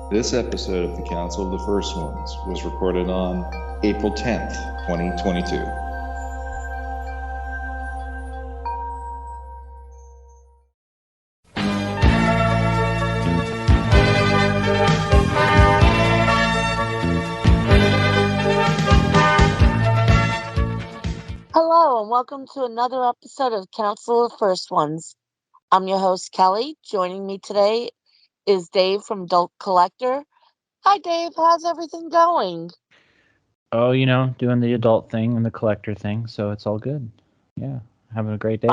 This episode of the Council of the First Ones was recorded on April 10th, 2022. Hello, and welcome to another episode of Council of First Ones. I'm your host, Kelly. Joining me today is Dave from Adult Collector. Hi, Dave. How's everything going? Oh, doing the adult thing and the collector thing, so it's all good. Yeah, having a great day.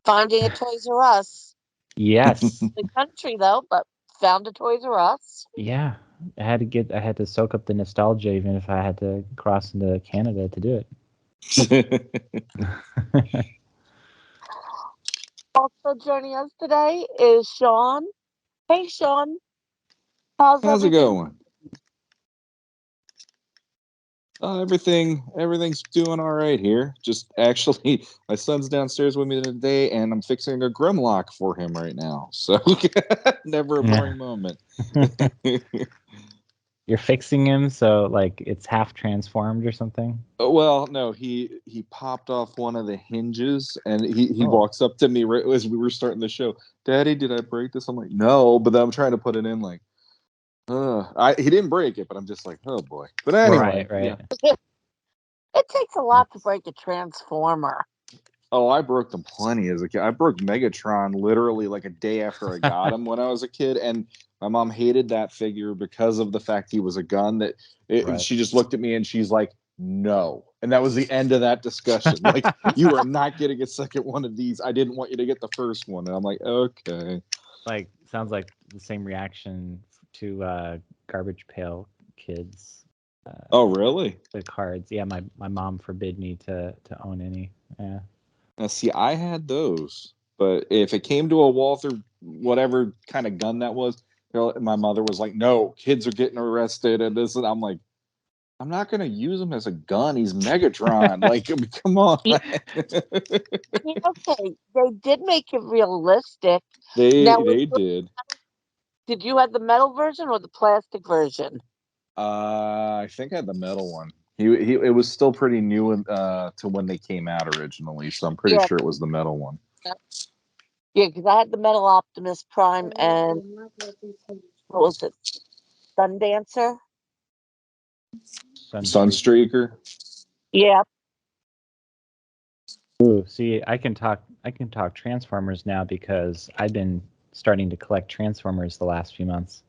Finding a Toys R Us. Yes. The country, though, but found a Toys R Us. Yeah, I had to soak up the nostalgia, even if I had to cross into Canada to do it. Also joining us today is Shawn. Hey, Shawn. How's it going? Everything's doing all right here. Just actually, my son's downstairs with me today, and I'm fixing a Grimlock for him right now. So, never a boring moment. You're fixing him, so like it's half transformed or something? Well, no, he popped off one of the hinges, and he walks up to me right as we were starting the show. Daddy, did I break this? I'm like, no, but then I'm trying to put it in like, he didn't break it, but I'm just like, oh boy. But anyway, right. Yeah. It takes a lot to break a Transformer. Oh, I broke them plenty as a kid. I broke Megatron literally like a day after I got him when I was a kid, and my mom hated that figure because of the fact he was a gun. She just looked at me and she's like, "No," and that was the end of that discussion. Like, you are not getting a second one of these. I didn't want you to get the first one, and I'm like, okay. Like, sounds like the same reaction to Garbage Pail Kids. Oh, really? The cards. Yeah, my mom forbid me to own any. Yeah. Now, see, I had those, but if it came to a Walther, whatever kind of gun that was, my mother was like, "No, kids are getting arrested," and this, and I'm like, "I'm not going to use him as a gun. He's Megatron. Like, come on." Okay, they did make it realistic. They did. Did you have the metal version or the plastic version? I think I had the metal one. It was still pretty new to when they came out originally, so I'm pretty sure it was the metal one. Yeah, because I had the metal Optimus Prime and what was it? Sundancer? Sunstreaker. Yeah. Ooh, see, I can talk Transformers now because I've been starting to collect Transformers the last few months.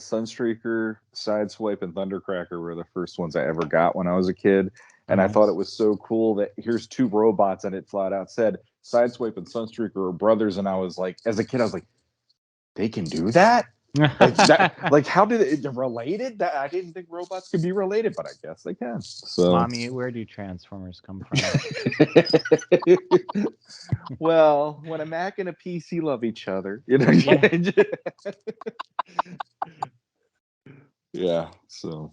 Sunstreaker, Sideswipe, and Thundercracker were the first ones I ever got when I was a kid, and I thought it was so cool that here's two robots, and it flat out said Sideswipe and Sunstreaker are brothers, and I was like, as a kid, I was like, they can do that? Like that? Like, how did it related? That I didn't think robots could be related, but I guess they can. So, Mommy, where do Transformers come from? Well, when a Mac and a PC love each other, Yeah. So,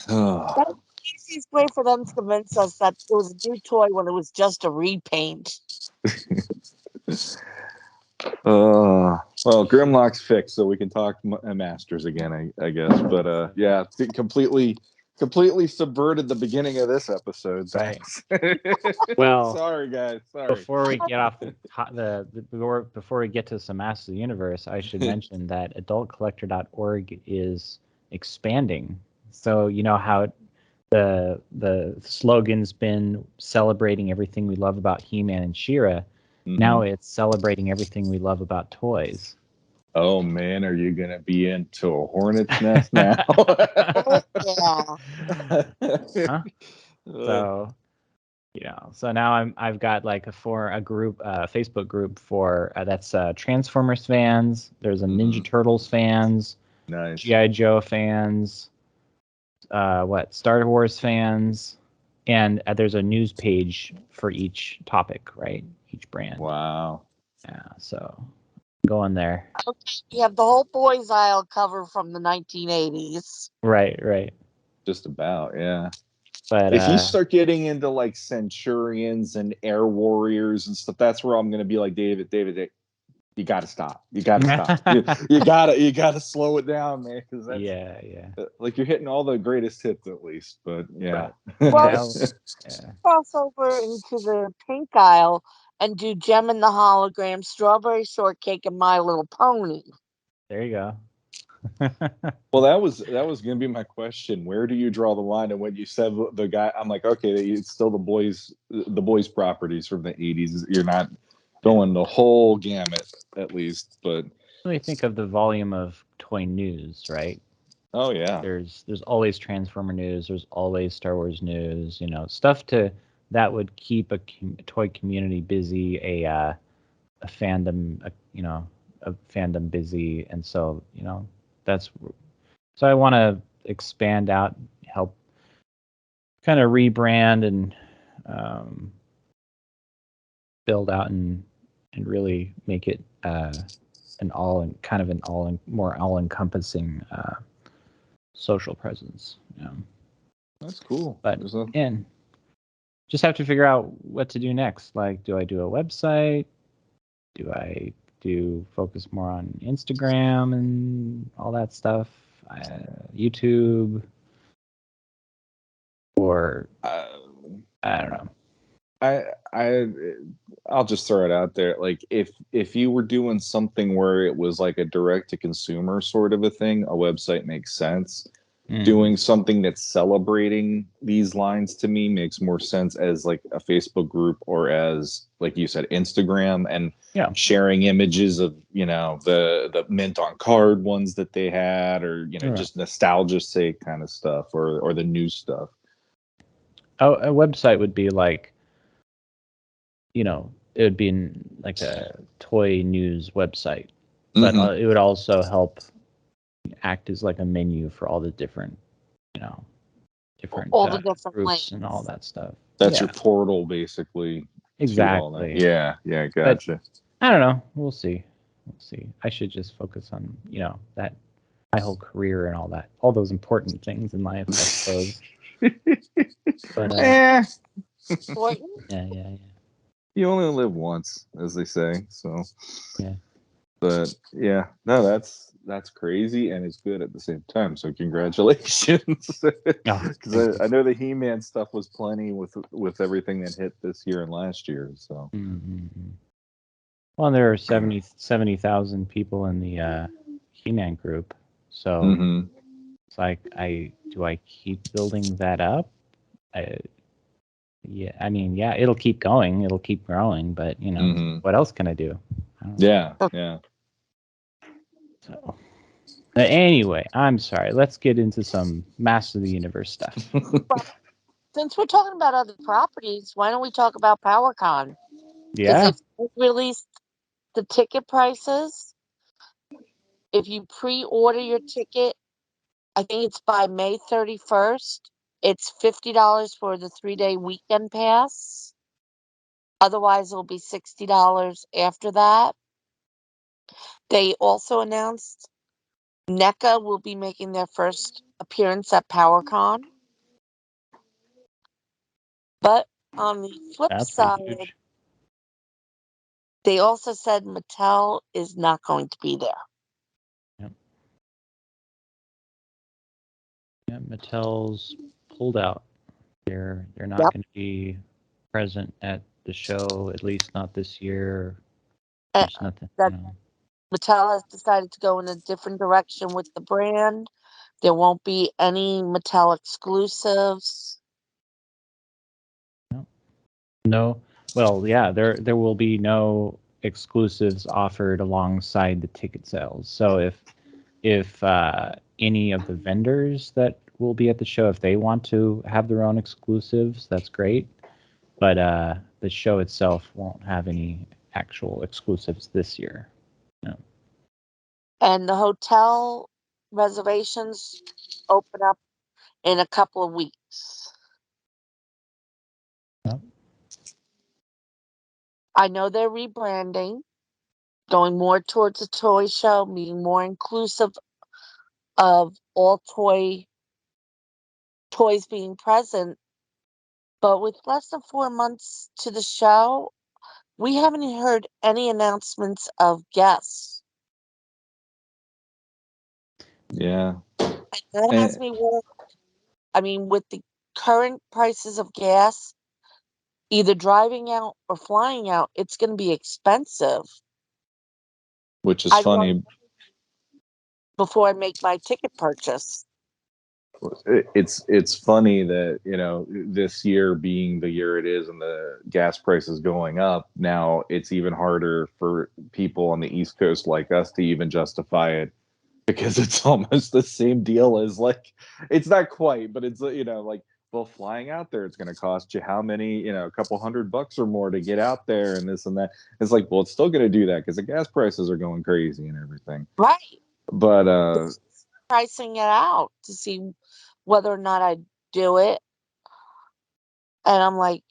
That's the easiest way for them to convince us that it was a new toy when it was just a repaint. Well, Grimlock's fixed, so we can talk Masters again, I guess. But yeah, completely subverted the beginning of this episode. Thanks. Well, sorry guys. Sorry. Before we get off before we get to some Masters of the Universe, I should mention that adultcollector.org is expanding. So you know how the slogan's been celebrating everything we love about He-Man and She-Ra. Mm-hmm. Now it's celebrating everything we love about toys. Oh man, are you gonna be into a hornet's nest now? Yeah. Huh? So, so now I've got like a Facebook group for that's Transformers fans. There's a Ninja Turtles fans, nice. G.I. Joe fans, Star Wars fans, and there's a news page for each topic, right? Each brand. Wow. Yeah, so go on there. Okay, you have the whole boys aisle cover from the 1980s. Right. Just about, yeah. But if you start getting into like Centurions and Air Warriors and stuff, that's where I'm going to be like, David, you got to stop. You got to stop. you gotta slow it down, man. Because that's like you're hitting all the greatest hits at least. But yeah, well, cross over into the pink aisle and do Gem and the Hologram, Strawberry Shortcake, and My Little Pony. There you go. Well, that was going to be my question. Where do you draw the line? And when you said the guy, I'm like, okay, it's still the boys properties from the 80s. You're not going the whole gamut, at least. But when you think of the volume of toy news, right? Oh yeah, there's always Transformer news. There's always Star Wars news. You know, stuff that would keep a toy community busy, a fandom, a fandom busy, and so so I want to expand out, help kind of rebrand and build out and really make it more all-encompassing social presence. That's cool. But and just have to figure out what to do next. Like, do I do a website? Do I focus more on Instagram and all that stuff? YouTube? Or I don't know. I'll just throw it out there. Like if you were doing something where it was like a direct to consumer sort of a thing, a website makes sense. Doing something that's celebrating these lines to me makes more sense as like a Facebook group or as, like you said, Instagram, and sharing images of, the mint on card ones that they had, or, just nostalgia's sake kind of stuff, or the new stuff. Oh, a website would be like, it would be like a toy news website, but it would also help act as like a menu for all the different, different groups links and all that stuff. That's your portal, basically. Exactly. Yeah, gotcha. But I don't know. We'll see. I should just focus on, that my whole career and all those important things in life, I suppose. But yeah. You only live once, as they say. So yeah. But yeah, no, that's crazy, and it's good at the same time. So congratulations, because I know the He-Man stuff was plenty with everything that hit this year and last year. So well, there are 70,000 people in the He-Man group, so it's like do I keep building that up? It'll keep going, it'll keep growing, but what else can I do? Yeah. So, anyway, I'm sorry. Let's get into some Master of the Universe stuff. Since we're talking about other properties, why don't we talk about PowerCon? Yeah. Because they've released the ticket prices. If you pre-order your ticket, I think it's by May 31st. It's $50 for the 3-day weekend pass. Otherwise, it'll be $60 after that. They also announced NECA will be making their first appearance at PowerCon. But on the flip side, they also said Mattel is not going to be there. Yeah, Mattel's pulled out. They're not going to be present at the show, at least not this year. There's nothing. Mattel has decided to go in a different direction with the brand. There won't be any Mattel exclusives. No. Well, yeah, there will be no exclusives offered alongside the ticket sales. So if any of the vendors that will be at the show, if they want to have their own exclusives, that's great. But the show itself won't have any actual exclusives this year. No. And the hotel reservations open up in a couple of weeks. No. I know they're rebranding, going more towards a toy show, being more inclusive of all toys being present. But with less than 4 months to the show, we haven't heard any announcements of guests. Yeah. And that has And, me worried. I mean, with the current prices of gas, either driving out or flying out, it's going to be expensive. which is I'd want funny. before I make my ticket purchase. It's funny that, you know, this year being the year it is and the gas prices going up, now it's even harder for people on the East Coast like us to even justify it, because it's almost the same deal as, like, it's not quite, but it's, you know, like, well, flying out there, it's going to cost you how many, you know, a couple $100 or more to get out there and this and that. It's like, well, it's still going to do that because the gas prices are going crazy and everything. Right. But Pricing it out to see whether or not I'd do it. And I'm like,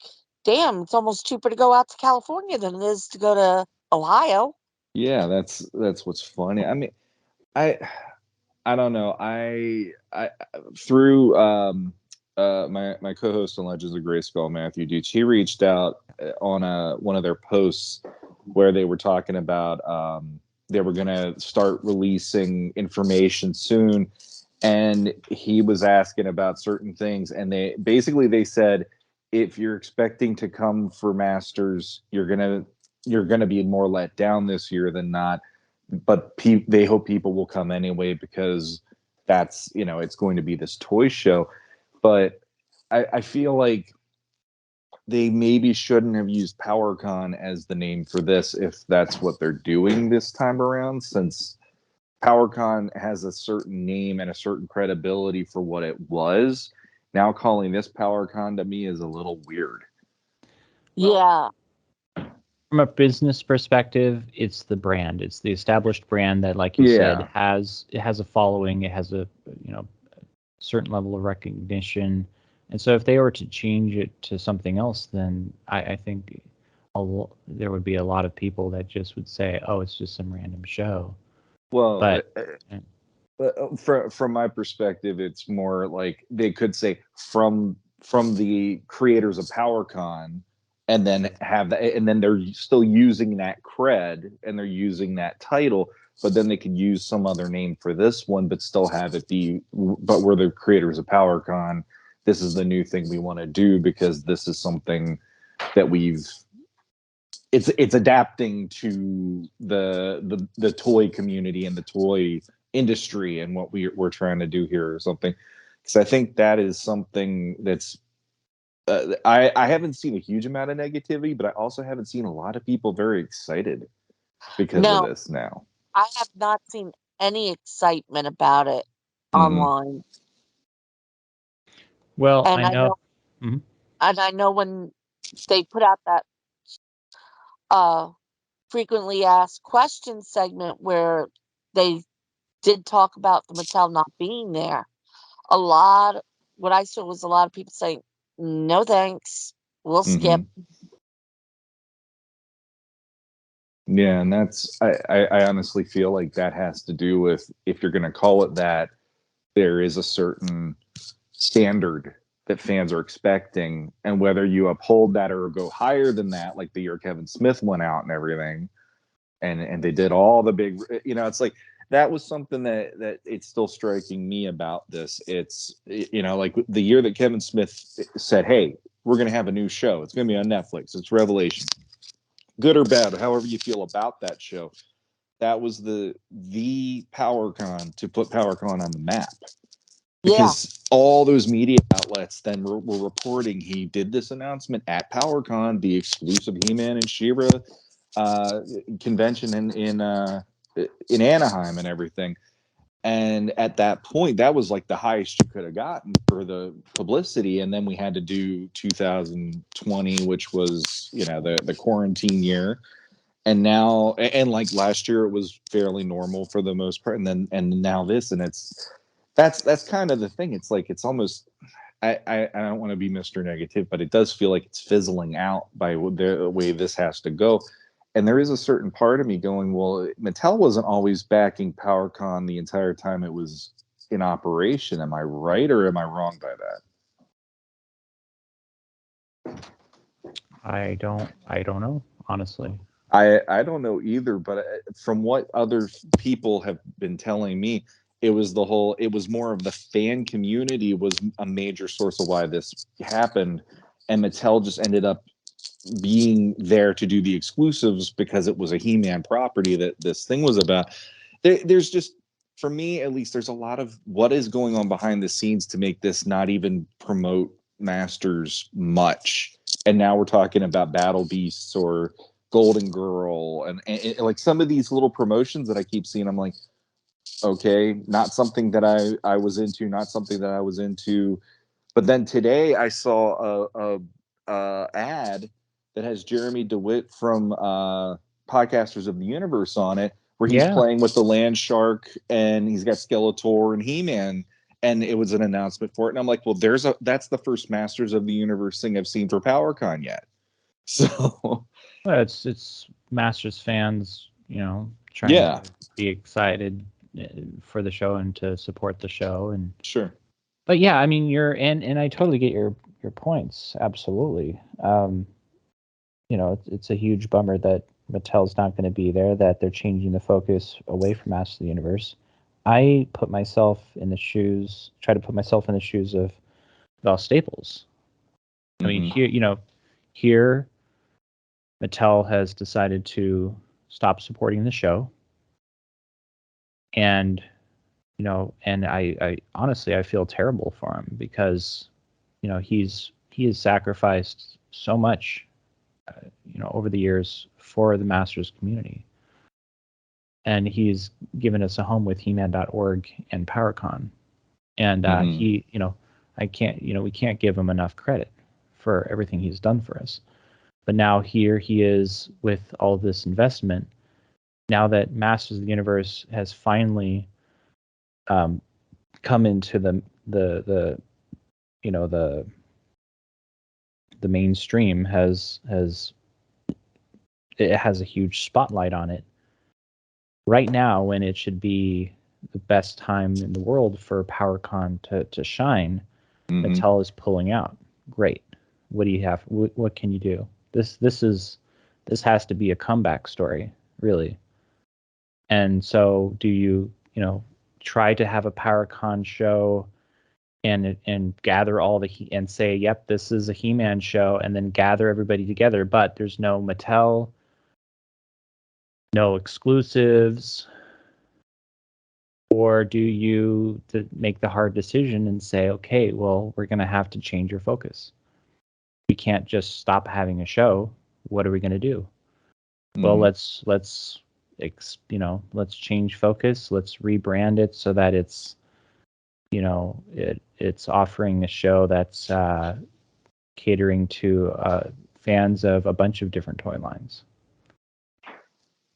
damn, it's almost cheaper to go out to California than it is to go to Ohio. yeah, that's what's funny. I mean, I I don't know. I through my co-host on Legends of Grayskull, Matthew Deach, he reached out on one of their posts where they were talking about they were gonna start releasing information soon, and he was asking about certain things, and they said, if you're expecting to come for Masters, you're gonna be more let down this year than not, but they hope people will come anyway because that's, you know, it's going to be this toy show. But I feel like they maybe shouldn't have used PowerCon as the name for this if that's what they're doing this time around, since PowerCon has a certain name and a certain credibility for what it was. Now calling this PowerCon to me is a little weird. Yeah. From a business perspective, it's the brand. It's the established brand that, like you said, Yeah. has a following. It has a, you know, certain level of recognition. And so if they were to change it to something else, then I think there would be a lot of people that just would say, "Oh, it's just some random show." Well, But from my perspective, it's more like they could say from the creators of PowerCon, and then have that, and then they're still using that cred and they're using that title, but then they could use some other name for this one, but still have it be, but we're the creators of PowerCon. This is the new thing we want to do because this is something that it's adapting to the toy community and the toy industry and what we're trying to do here or something, because I think that is something that's I haven't seen a huge amount of negativity, but I also haven't seen a lot of people very excited because of No, this now. I have not seen any excitement about it Mm-hmm. online. well, And I I know. know Mhm. and I know when they put out that uh frequently asked questions segment where they did talk about the Mattel not being there. What I saw was a lot of people saying, no thanks, we'll Mm-hmm. skip. Yeah, and I honestly feel like that has to do with, if you're going to call it that, there is a certain standard that fans are expecting, and whether you uphold that or go higher than that, like the year Kevin Smith went out and everything, and they did all the big, you know, it's like that was something that it's still striking me about this. It's, you know, like the year that Kevin Smith said, hey, we're going to have a new show, it's going to be on Netflix, it's Revelation, good or bad, however you feel about that show, that was the PowerCon to put PowerCon on the map, Yeah, because all those media outlets then were reporting he did this announcement at PowerCon, the exclusive He-Man and She-Ra convention in Anaheim and everything. And at that point, that was like the highest you could have gotten for the publicity. And then we had to do 2020, which was, you know, the quarantine year. And now, and like last year, it was fairly normal for the most part. And now this, and that's kind of the thing. It's like, it's almost, I don't want to be Mr. Negative, but it does feel like it's fizzling out by the way this has to go. And there is a certain part of me going, well, Mattel wasn't always backing PowerCon the entire time it was in operation. Am I right or am I wrong by that? I don't know, honestly. I don't know either, but from what other people have been telling me, it was more of the fan community was a major source of why this happened, and Mattel just ended up being there to do the exclusives because it was a He-Man property that this thing was about. There's just, for me at least, there's a lot of what is going on behind the scenes to make this not even promote Masters much. And now we're talking about Battle Beasts or Golden Girl and like some of these little promotions that I keep seeing. I'm like, okay, not something that I was into, not something that I was into. But then today I saw a ad that has Jeremy DeWitt from Podcasters of the Universe on it, where he's playing with the Land Shark and he's got Skeletor and He-Man, and it was an announcement for it. And I'm like, well, that's the first Masters of the Universe thing I've seen for PowerCon yet. So well, it's Masters fans, trying to be excited for the show and to support the show, and sure. But yeah, I mean, and I totally get your points. Absolutely. It's a huge bummer that Mattel's not going to be there, that they're changing the focus away from Masters of the Universe. I try to put myself in the shoes of Val Staples. I mean, here Mattel has decided to stop supporting the show. And and I honestly, I feel terrible for him because, he has sacrificed so much, over the years for the Masters community. And he's given us a home with He-Man.org and PowerCon. And we can't give him enough credit for everything he's done for us. But now here he is with all this investment. Now that Masters of the Universe has finally come into the mainstream, it has a huge spotlight on it right now, when it should be the best time in the world for PowerCon to shine. Mattel is pulling out. Great. What do you have? What can you do? This has to be a comeback story, really. And so, do you try to have a PowerCon show and gather all and say, yep, this is a He-Man show, and then gather everybody together, but there's no Mattel, no exclusives? Or do you make the hard decision and say, okay, well, we're going to have to change your focus. We can't just stop having a show. What are we going to do? Well, let's change focus. Let's rebrand it so that it's it's offering a show that's catering to fans of a bunch of different toy lines.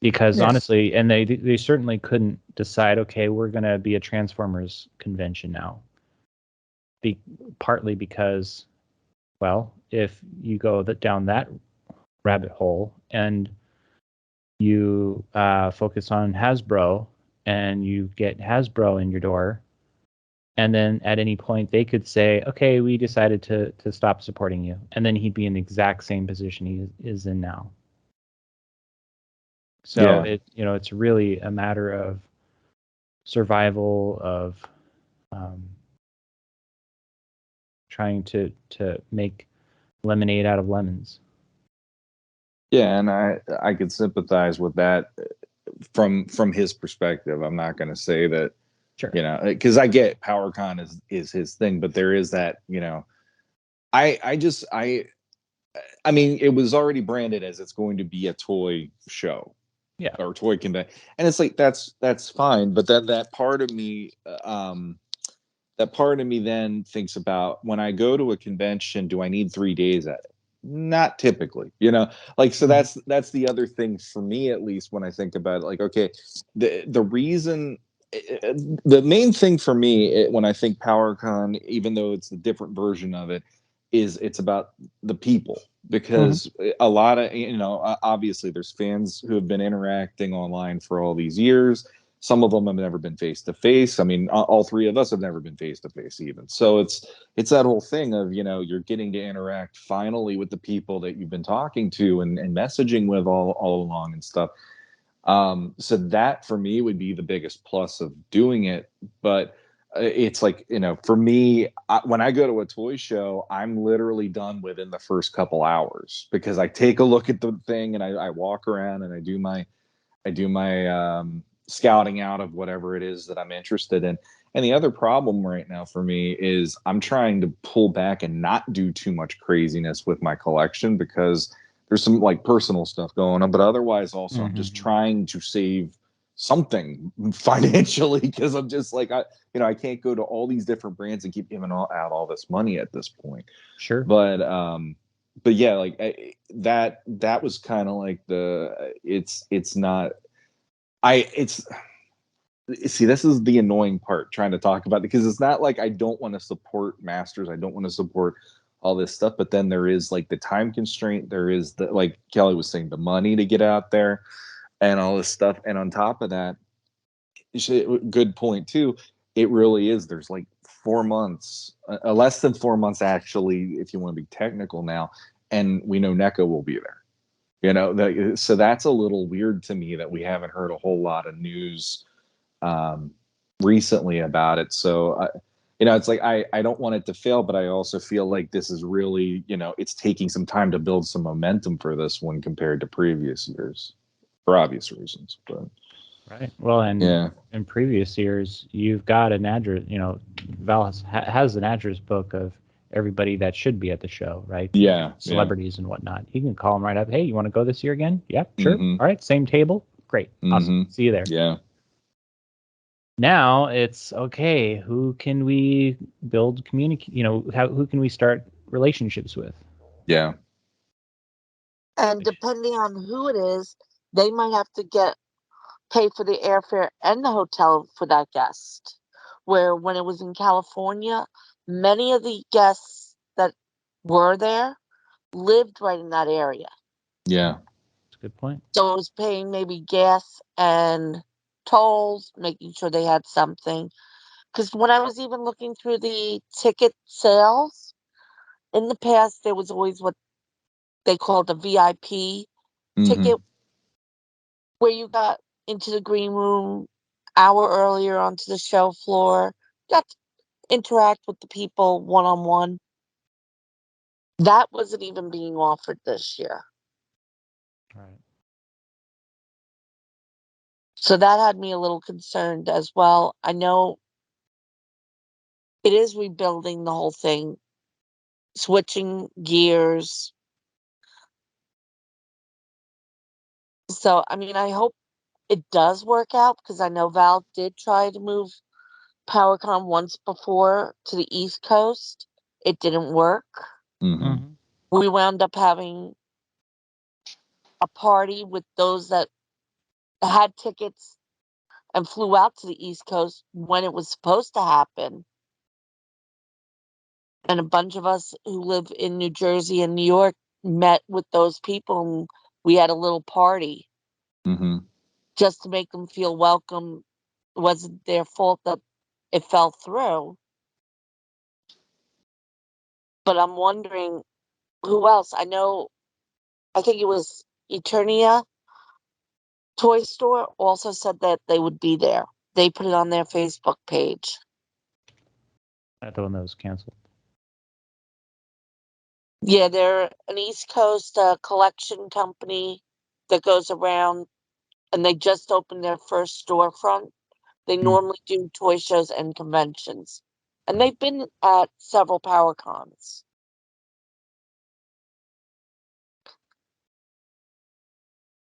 Because honestly, and they certainly couldn't decide, okay, we're going to be a Transformers convention now. Partly because, well, if you go down that rabbit hole and you focus on Hasbro and you get Hasbro in your door, and then at any point they could say, okay, we decided to stop supporting you. And then he'd be in the exact same position he is in now. So it's really a matter of survival, of trying to make lemonade out of lemons. Yeah, and I could sympathize with that from his perspective. I'm not going to say that, sure, because I get PowerCon is his thing, but there is that, I mean, it was already branded as it's going to be a toy show, or toy convention, and it's like that's fine. But then that part of me then thinks about, when I go to a convention, do I need 3 days at it? Not typically, so that's the other thing for me, at least when I think about it. Like, okay, the reason, the main thing for me when I think PowerCon, even though it's a different version of it, is it's about the people, because a lot of, obviously there's fans who have been interacting online for all these years. some of them have never been face to face. I mean, all three of us have never been face to face even. So it's that whole thing of, you're getting to interact finally with the people that you've been talking to and messaging with all along and stuff. So that for me would be the biggest plus of doing it. But it's like, for me, when I go to a toy show, I'm literally done within the first couple hours, because I take a look at the thing and I walk around and I do my scouting out of whatever it is that I'm interested in. And the other problem right now for me is I'm trying to pull back and not do too much craziness with my collection, because there's some like personal stuff going on, but otherwise also I'm just trying to save something financially, because I'm just like, I can't go to all these different brands and keep giving out all this money at this point. Sure. But yeah, like that was kind of like see, this is the annoying part trying to talk about it, because it's not like I don't want to support Masters, I don't want to support all this stuff, but then there is like the time constraint, there is the, like Kelly was saying, the money to get out there and all this stuff, and on top of that, good point too, it really is, there's like 4 months, less than 4 months actually, if you want to be technical now, and we know NECA will be there. So that's a little weird to me that we haven't heard a whole lot of news recently about it. So it's like I don't want it to fail, but I also feel like this is really, it's taking some time to build some momentum for this one compared to previous years, for obvious reasons. But right. Well, and in previous years, you've got an address. Val has an address book of everybody that should be at the show, right? Yeah. Celebrities and whatnot. You can call them right up. Hey, you want to go this year again? Yep, sure. All right, same table. Great. Awesome. See you there. Yeah. Now it's okay. Who can we build who can we start relationships with? Yeah. And depending on who it is, they might have to pay for the airfare and the hotel for that guest. Where when it was in California, many of the guests that were there lived right in that area. Yeah. That's a good point. So it was paying maybe gas and tolls, making sure they had something. Because when I was even looking through the ticket sales, in the past, there was always what they called a VIP ticket, where you got into the green room hour earlier onto the show floor, got to interact with the people one-on-one. That wasn't even being offered this year. Right. So that had me a little concerned as well. I know it is rebuilding the whole thing, switching gears. So, I mean, I hope it does work out, because I know Val did try to move PowerCon once before to the East Coast. It didn't work. We wound up having a party with those that had tickets and flew out to the East Coast when it was supposed to happen. And a bunch of us who live in New Jersey and New York met with those people, and we had a little party just to make them feel welcome. It wasn't their fault that it fell through. But I'm wondering who else. I think it was Eternia Toy Store also said that they would be there. They put it on their Facebook page. I thought that was canceled. Yeah, they're an East Coast collection company that goes around, and they just opened their first storefront. They normally do toy shows and conventions, and they've been at several PowerCons.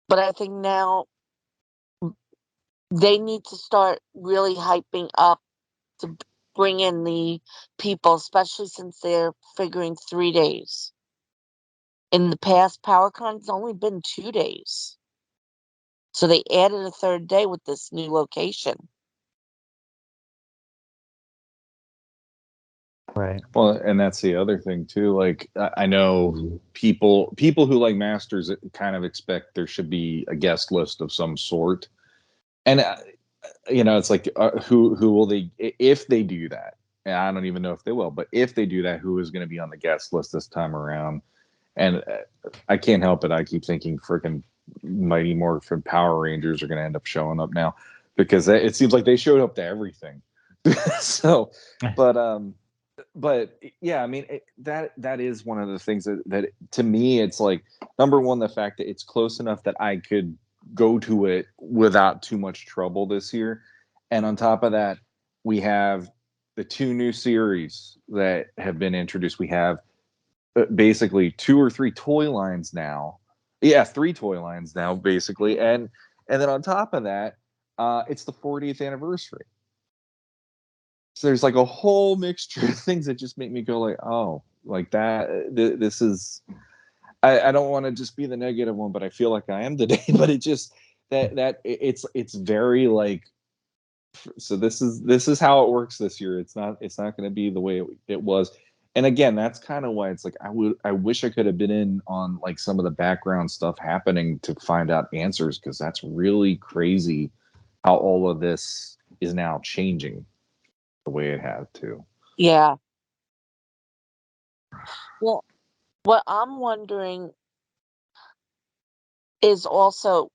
But I think now they need to start really hyping up to bring in the people, especially since they're figuring 3 days. In the past, PowerCon's only been 2 days. So they added a third day with this new location. Right. Well, and that's the other thing too. Like I know people who like Masters kind of expect there should be a guest list of some sort, and it's like who will they, if they do that, and I don't even know if they will, but if they do that, who is going to be on the guest list this time around? And I can't help it, I keep thinking freaking Mighty Morphin Power Rangers are going to end up showing up now, because it seems like they showed up to everything. So but yeah, I mean, that is one of the things that to me, it's like, number one, the fact that it's close enough that I could go to it without too much trouble this year. And on top of that, we have the 2 new series that have been introduced. We have basically 2 or 3 toy lines now. Yeah, 3 toy lines now, basically. And then on top of that, it's the 40th anniversary. So there's like a whole mixture of things that just make me go like, oh, like that. This is. I don't want to just be the negative one, but I feel like I am today. But it just it's very like. So this is how it works this year. It's not going to be the way it was. And again, that's kind of why it's like I wish I could have been in on like some of the background stuff happening to find out answers, because that's really crazy how all of this is now changing the way it had to. Yeah. Well, what I'm wondering is also,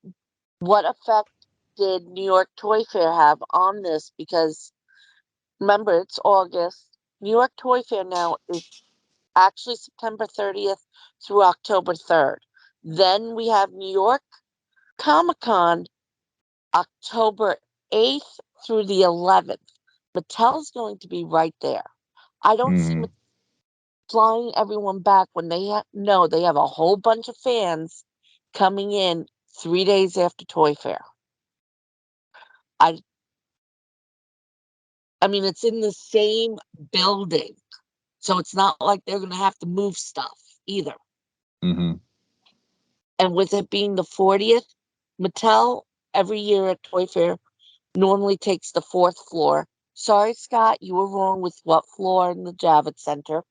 what effect did New York Toy Fair have on this? Because remember, it's August. New York Toy Fair now is actually September 30th through October 3rd. Then we have New York Comic Con October 8th through the 11th. Mattel's going to be right there. I don't see Mm-hmm. flying everyone back when they know they have a whole bunch of fans coming in 3 days after Toy Fair. I mean, it's in the same building, so it's not like they're going to have to move stuff either. Mm-hmm. And with it being the 40th, Mattel every year at Toy Fair normally takes the 4th floor. Sorry, Scott, you were wrong with what floor in the Javits Center,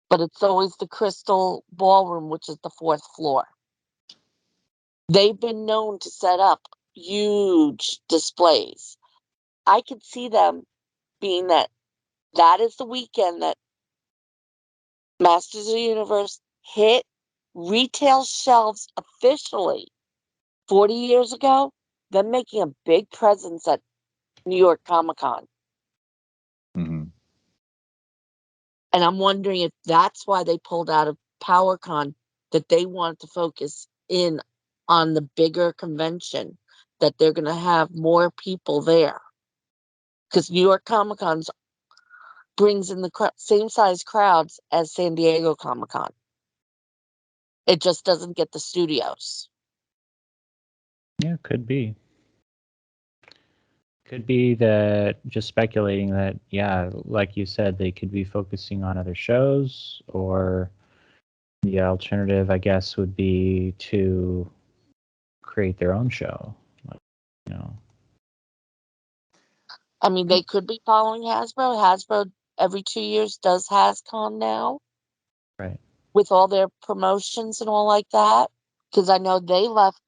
but it's always the Crystal Ballroom, which is the 4th floor. They've been known to set up huge displays. I could see them being that is the weekend that Masters of the Universe hit retail shelves officially. 40 years ago, them making a big presence at New York Comic Con. Mm-hmm. And I'm wondering if that's why they pulled out of PowerCon, that they wanted to focus in on the bigger convention, that they're going to have more people there. Because New York Comic Con brings in the same size crowds as San Diego Comic Con. It just doesn't get the studios. Yeah, could be. Could be that, just speculating that, yeah, like you said, they could be focusing on other shows, or the alternative, I guess, would be to create their own show. Like, you know. I mean, they could be following Hasbro. Hasbro every 2 years does HasCon now. Right. With all their promotions and all like that. Because I know they left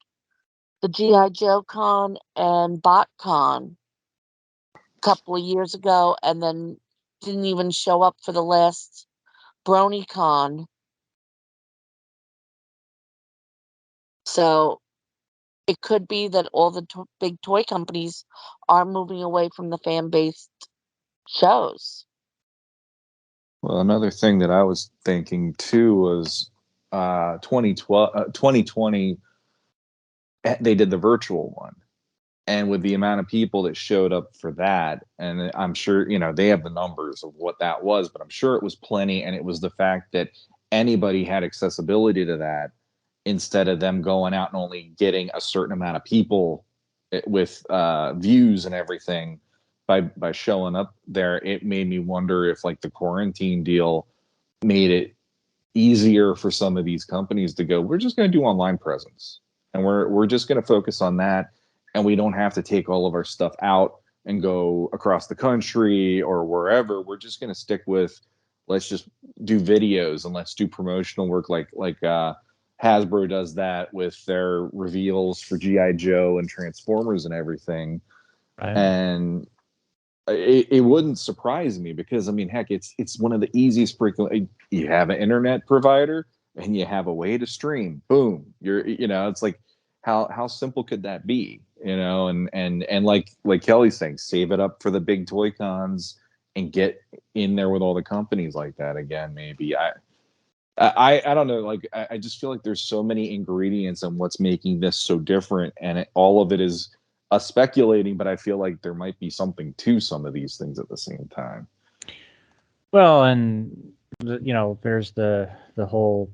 the G.I. Joe Con and BotCon a couple of years ago, and then didn't even show up for the last BronyCon. So it could be that all the big toy companies are moving away from the fan-based shows. Well, another thing that I was thinking too was 2020, they did the virtual one. And with the amount of people that showed up for that, and I'm sure, they have the numbers of what that was, but I'm sure it was plenty. And it was the fact that anybody had accessibility to that, instead of them going out and only getting a certain amount of people with views and everything by showing up there. It made me wonder if like the quarantine deal made it easier for some of these companies to go, we're just going to do online presence, and we're just going to focus on that, and we don't have to take all of our stuff out and go across the country or wherever. We're just going to stick with, let's just do videos and let's do promotional work like Hasbro does that with their reveals for GI Joe and Transformers and everything. Right. And it wouldn't surprise me because I mean, heck, it's one of the easiest frequently. You have an internet provider and you have a way to stream. Boom, it's like how simple could that be? And like Kelly's saying, save it up for the big toy cons and get in there with all the companies like that again. Maybe I don't know. Like I just feel like there's so many ingredients on what's making this so different, and all of it is us speculating. But I feel like there might be something to some of these things at the same time. Well, and there's the whole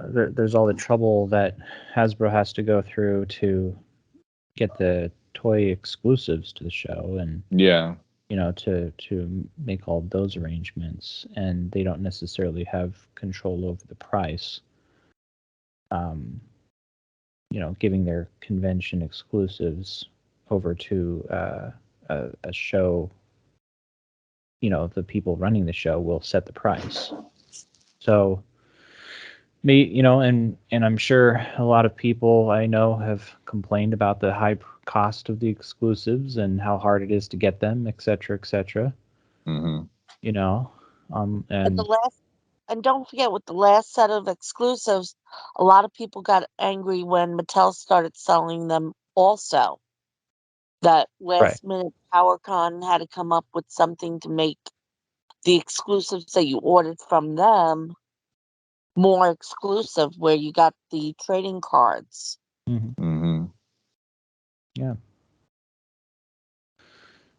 there's all the trouble that Hasbro has to go through to get the toy exclusives to the show, and Yeah. to make all those arrangements, and they don't necessarily have control over the price. Giving their convention exclusives over to a show, the people running the show will set the price. So and I'm sure a lot of people I know have complained about the high cost of the exclusives and how hard it is to get them, et cetera, et cetera. Mm-hmm. And don't forget, with the last set of exclusives, a lot of people got angry when Mattel started selling them also. That last minute PowerCon had to come up with something to make the exclusives that you ordered from them more exclusive, where you got the trading cards. Mm-hmm. Mm-hmm. Yeah.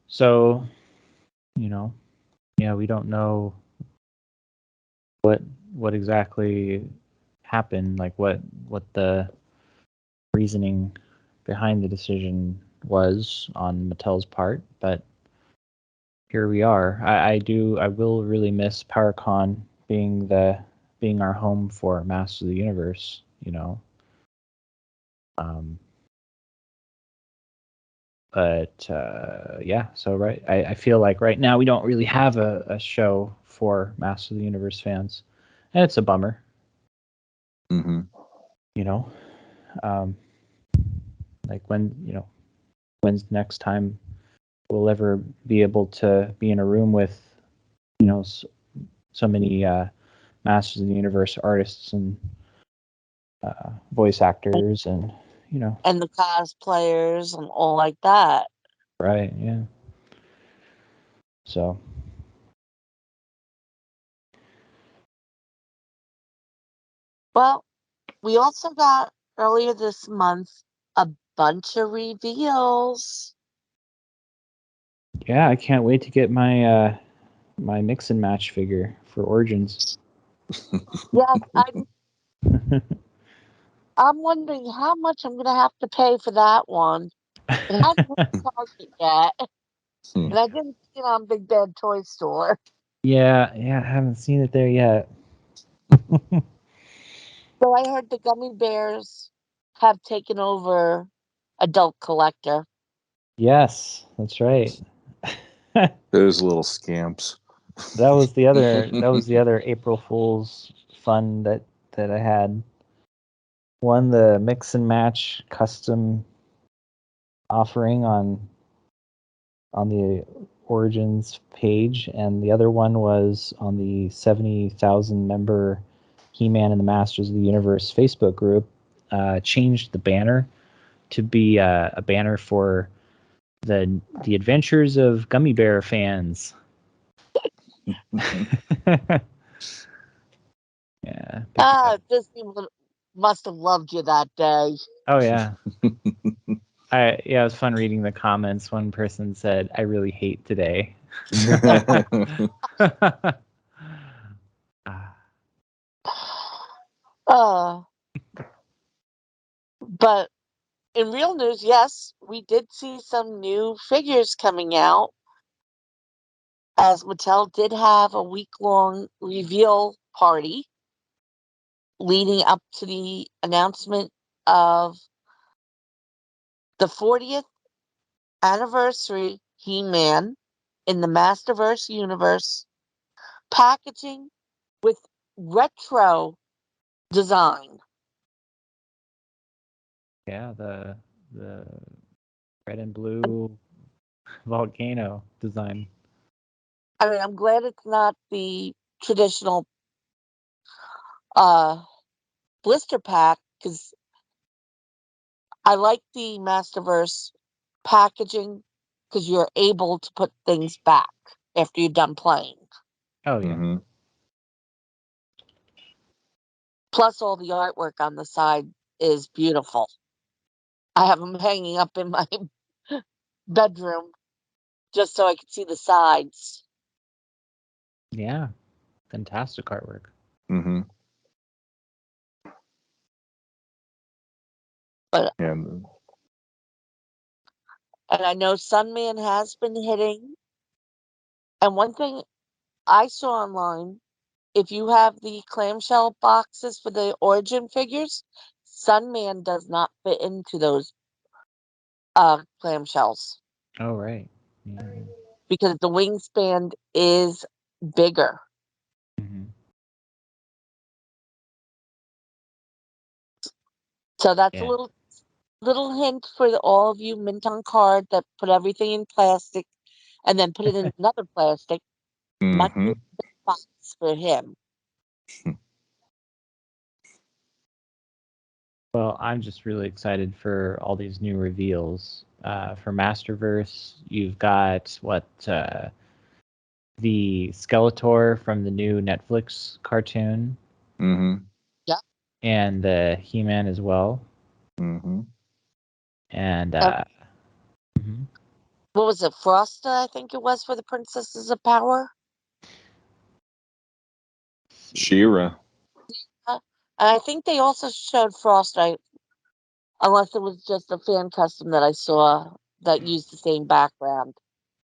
So, we don't know what exactly happened, like what the reasoning behind the decision was on Mattel's part, but here we are. I will really miss PowerCon being our home for Masters of the Universe, But yeah, so I feel like right now we don't really have a show for Masters of the Universe fans, and it's a bummer. Mm-hmm. Like when's the next time we'll ever be able to be in a room with so many Masters of the Universe artists and voice actors and and the cosplayers and all like that. Right, yeah. So well, we also got earlier this month a bunch of reveals. yeah, I can't wait to get my my mix and match figure for Origins. Yes, I'm wondering how much I'm gonna have to pay for that one. It hasn't hit Target yet, and I didn't see it on Big Bad Toy Store. Yeah, I haven't seen it there yet. So I heard the gummy bears have taken over Adult Collector. Yes, that's right. Those little scamps. That was the other April Fool's fun that I had. One, the mix and match custom offering on the Origins page, and the other one was on the 70,000 member He-Man and the Masters of the Universe Facebook group. Changed the banner to be a banner for the adventures of Gummy Bear fans. Yeah. Disney must have loved you that day. Oh yeah. It was fun reading the comments. One person said, "I really hate today." But in real news, yes, we did see some new figures coming out, as Mattel did have a week-long reveal party leading up to the announcement of the 40th anniversary He-Man in the Masterverse universe, packaging with retro design. Yeah, the red and blue volcano design. I mean, I'm glad it's not the traditional blister pack, because I like the Masterverse packaging, because you're able to put things back after you're done playing. Oh yeah. Mm-hmm. Plus, all the artwork on the side is beautiful. I have them hanging up in my bedroom just so I can see the sides. Yeah. Fantastic artwork. Mm-hmm. But And I know Sunman has been hitting. And one thing I saw online, if you have the clamshell boxes for the Origin figures, Sunman does not fit into those clamshells Oh right. Yeah. because the wingspan is bigger. Mm-hmm. So that's a Yeah. little hint for all of you mint on card that put everything in plastic and then put it in another plastic. Might be mm-hmm. a big box for him. Well, I'm just really excited for all these new reveals. For Masterverse, you've got the Skeletor from the new Netflix cartoon, Mm-hmm. Yeah. and the He-Man as well. Mm-hmm. And And mhm. what was it? Frosta, I think it was, for the Princesses of Power. She-Ra. And I think they also showed Frosta, unless it was just a fan custom that I saw that used the same background.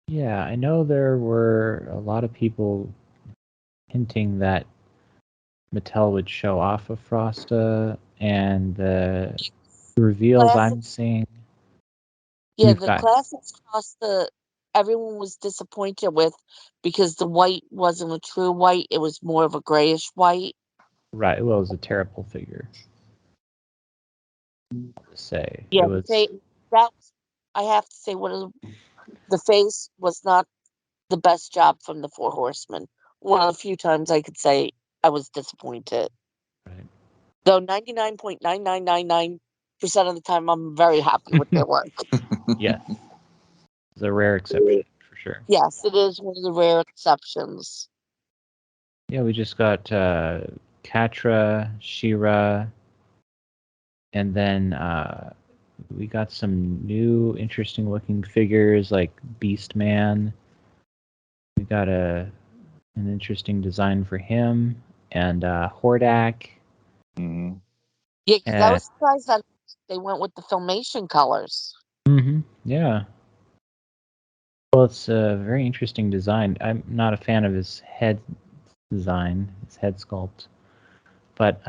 Yeah, I know there were a lot of people hinting that Mattel would show off of Frosta, and the reveals Classic, I'm seeing, yeah, you've the got classics Frosta, everyone was disappointed with because the white wasn't a true white; it was more of a grayish white. right. Well, it was a terrible figure to say. It Yeah, was I have to say, the face was not the best job from the Four Horsemen. One of the few times I could say I was disappointed. right. Though 99.9999% of the time I'm very happy with their work. Yes, it's a rare exception for sure. Yes, it is one of the rare exceptions. Yeah, we just got Katra, Shira, and then we got some new interesting looking figures like Beastman. We got an interesting design for him, and Hordak. Mm-hmm. Yeah, because I Uh, was surprised that they went with the Filmation colors. yeah. Well, it's a very interesting design. I'm not a fan of his head design, his head sculpt, but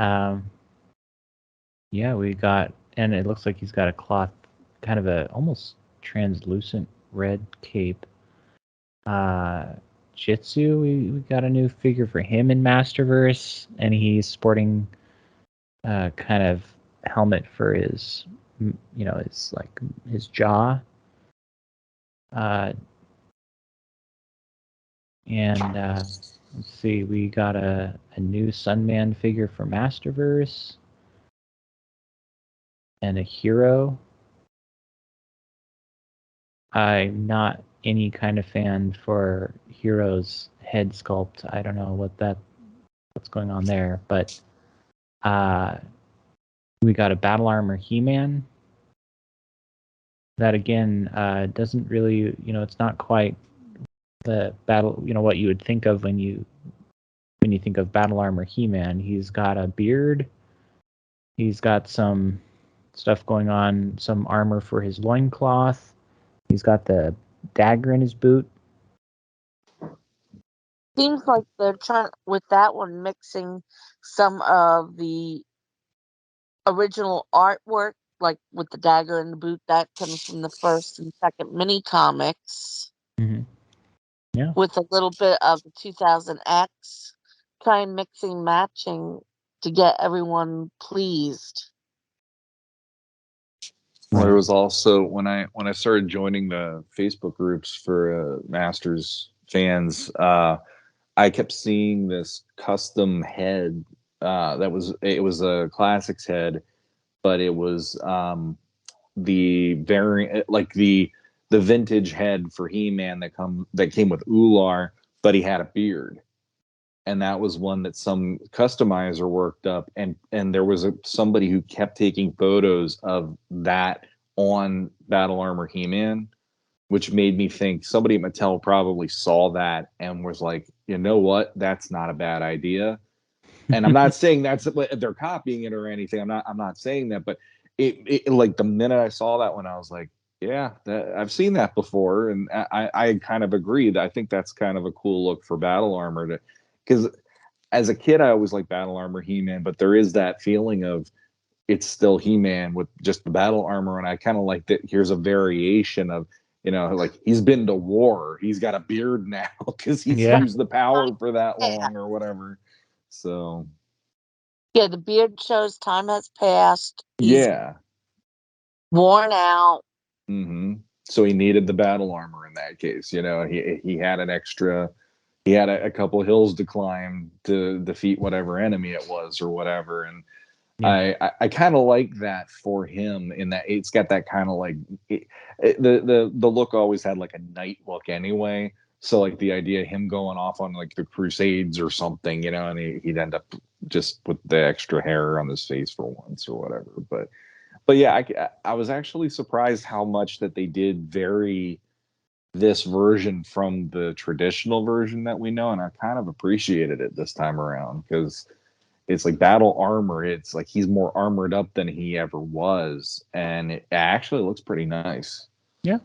yeah, we got, and it looks like he's got a cloth, kind of a almost translucent red cape. Jitsu, we got a new figure for him in Masterverse, and he's sporting kind of helmet for his, his like his jaw. Uh, and let's see, we got a new Sunman figure for Masterverse, and a hero. I'm not any kind of fan for Hero's head sculpt. I don't know what's going on there, but uh, we got a Battle Armor He-Man. That again doesn't really, it's not quite the battle, what you would think of when you think of Battle Armor He-Man. He's got a beard. He's got some stuff going on, some armor for his loincloth. He's got the dagger in his boot. Seems like they're trying, with that one, mixing some of the original artwork, like with the dagger in the boot, that comes from the first and second mini comics, Mm-hmm. Yeah. with a little bit of the 2000X, trying mixing, matching to get everyone pleased. Well, there was also when I started joining the Facebook groups for Masters fans, I kept seeing this custom head it was a classics head, but it was the variant like the vintage head for He-Man that came with Ular, but he had a beard. And that was one that some customizer worked up, and there was somebody who kept taking photos of that on Battle Armor He-Man, which made me think somebody at Mattel probably saw that and was like, you know what, that's not a bad idea. And I'm not saying they're copying it or anything. I'm not saying that, but it like the minute I saw that one, I was like, yeah, I've seen that before, and I kind of agreed. I think that's kind of a cool look for Battle Armor because as a kid, I always liked Battle Armor He-Man, but there is that feeling of it's still He-Man with just the battle armor, and I kind of like that. Here's a variation of, like he's been to war, he's got a beard now because he's used the power for that long or whatever. So yeah, the beard shows time has passed. He's yeah, worn out. mm-hmm. So he needed the battle armor in that case. He had an extra. He had a couple hills to climb to defeat whatever enemy it was or whatever, and I kind of like that for him in that it's got that kind of like the look always had like a knight look anyway. So like the idea of him going off on like the Crusades or something, and he'd end up just with the extra hair on his face for once or whatever. But yeah, I was actually surprised how much that they did vary this version from the traditional version that we know, and I kind of appreciated it this time around because it's like battle armor. It's like he's more armored up than he ever was, and it actually looks pretty nice. Yeah.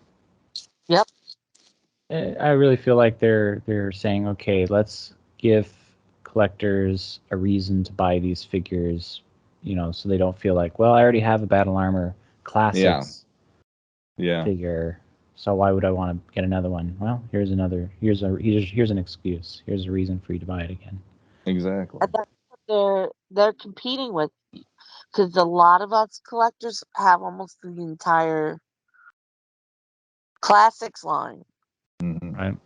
Yep. I really feel like they're saying, okay, let's give collectors a reason to buy these figures, so they don't feel like, well, I already have a battle armor classics figure, so why would I want to get another one? Well, here's an excuse. Here's a reason for you to buy it again. Exactly. And that's what they're competing with, because a lot of us collectors have almost the entire classics line. Mm-hmm. Right.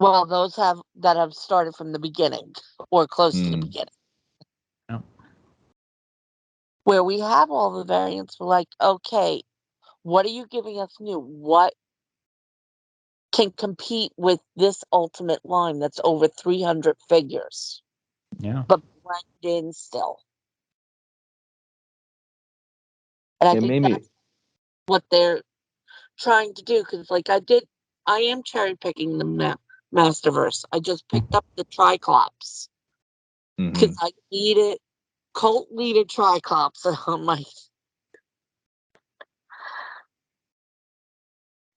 Well, those that have started from the beginning or close to the beginning. Yeah. Where we have all the variants, we're like, okay, what are you giving us new? What can compete with this ultimate line that's over 300 figures? Yeah. But blend in still. And I think that's what they're trying to do. Because, like I am cherry picking the Masterverse. I just picked up the Triclops. Because I needed, Colt needed Triclops on my.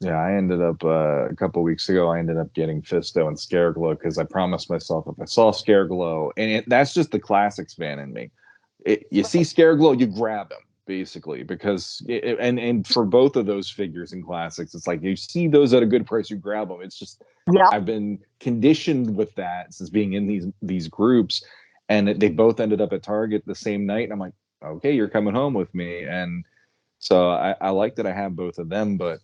Yeah, I ended up a couple weeks ago. I ended up getting Fisto and Scareglow because I promised myself if I saw Scareglow, and that's just the classics fan in me. You see Scareglow, you grab him basically because and for both of those figures in classics, it's like you see those at a good price, you grab them. It's just I've been conditioned with that since being in these groups, and they both ended up at Target the same night, and I'm like, okay, you're coming home with me, and so I like that I have both of them, but.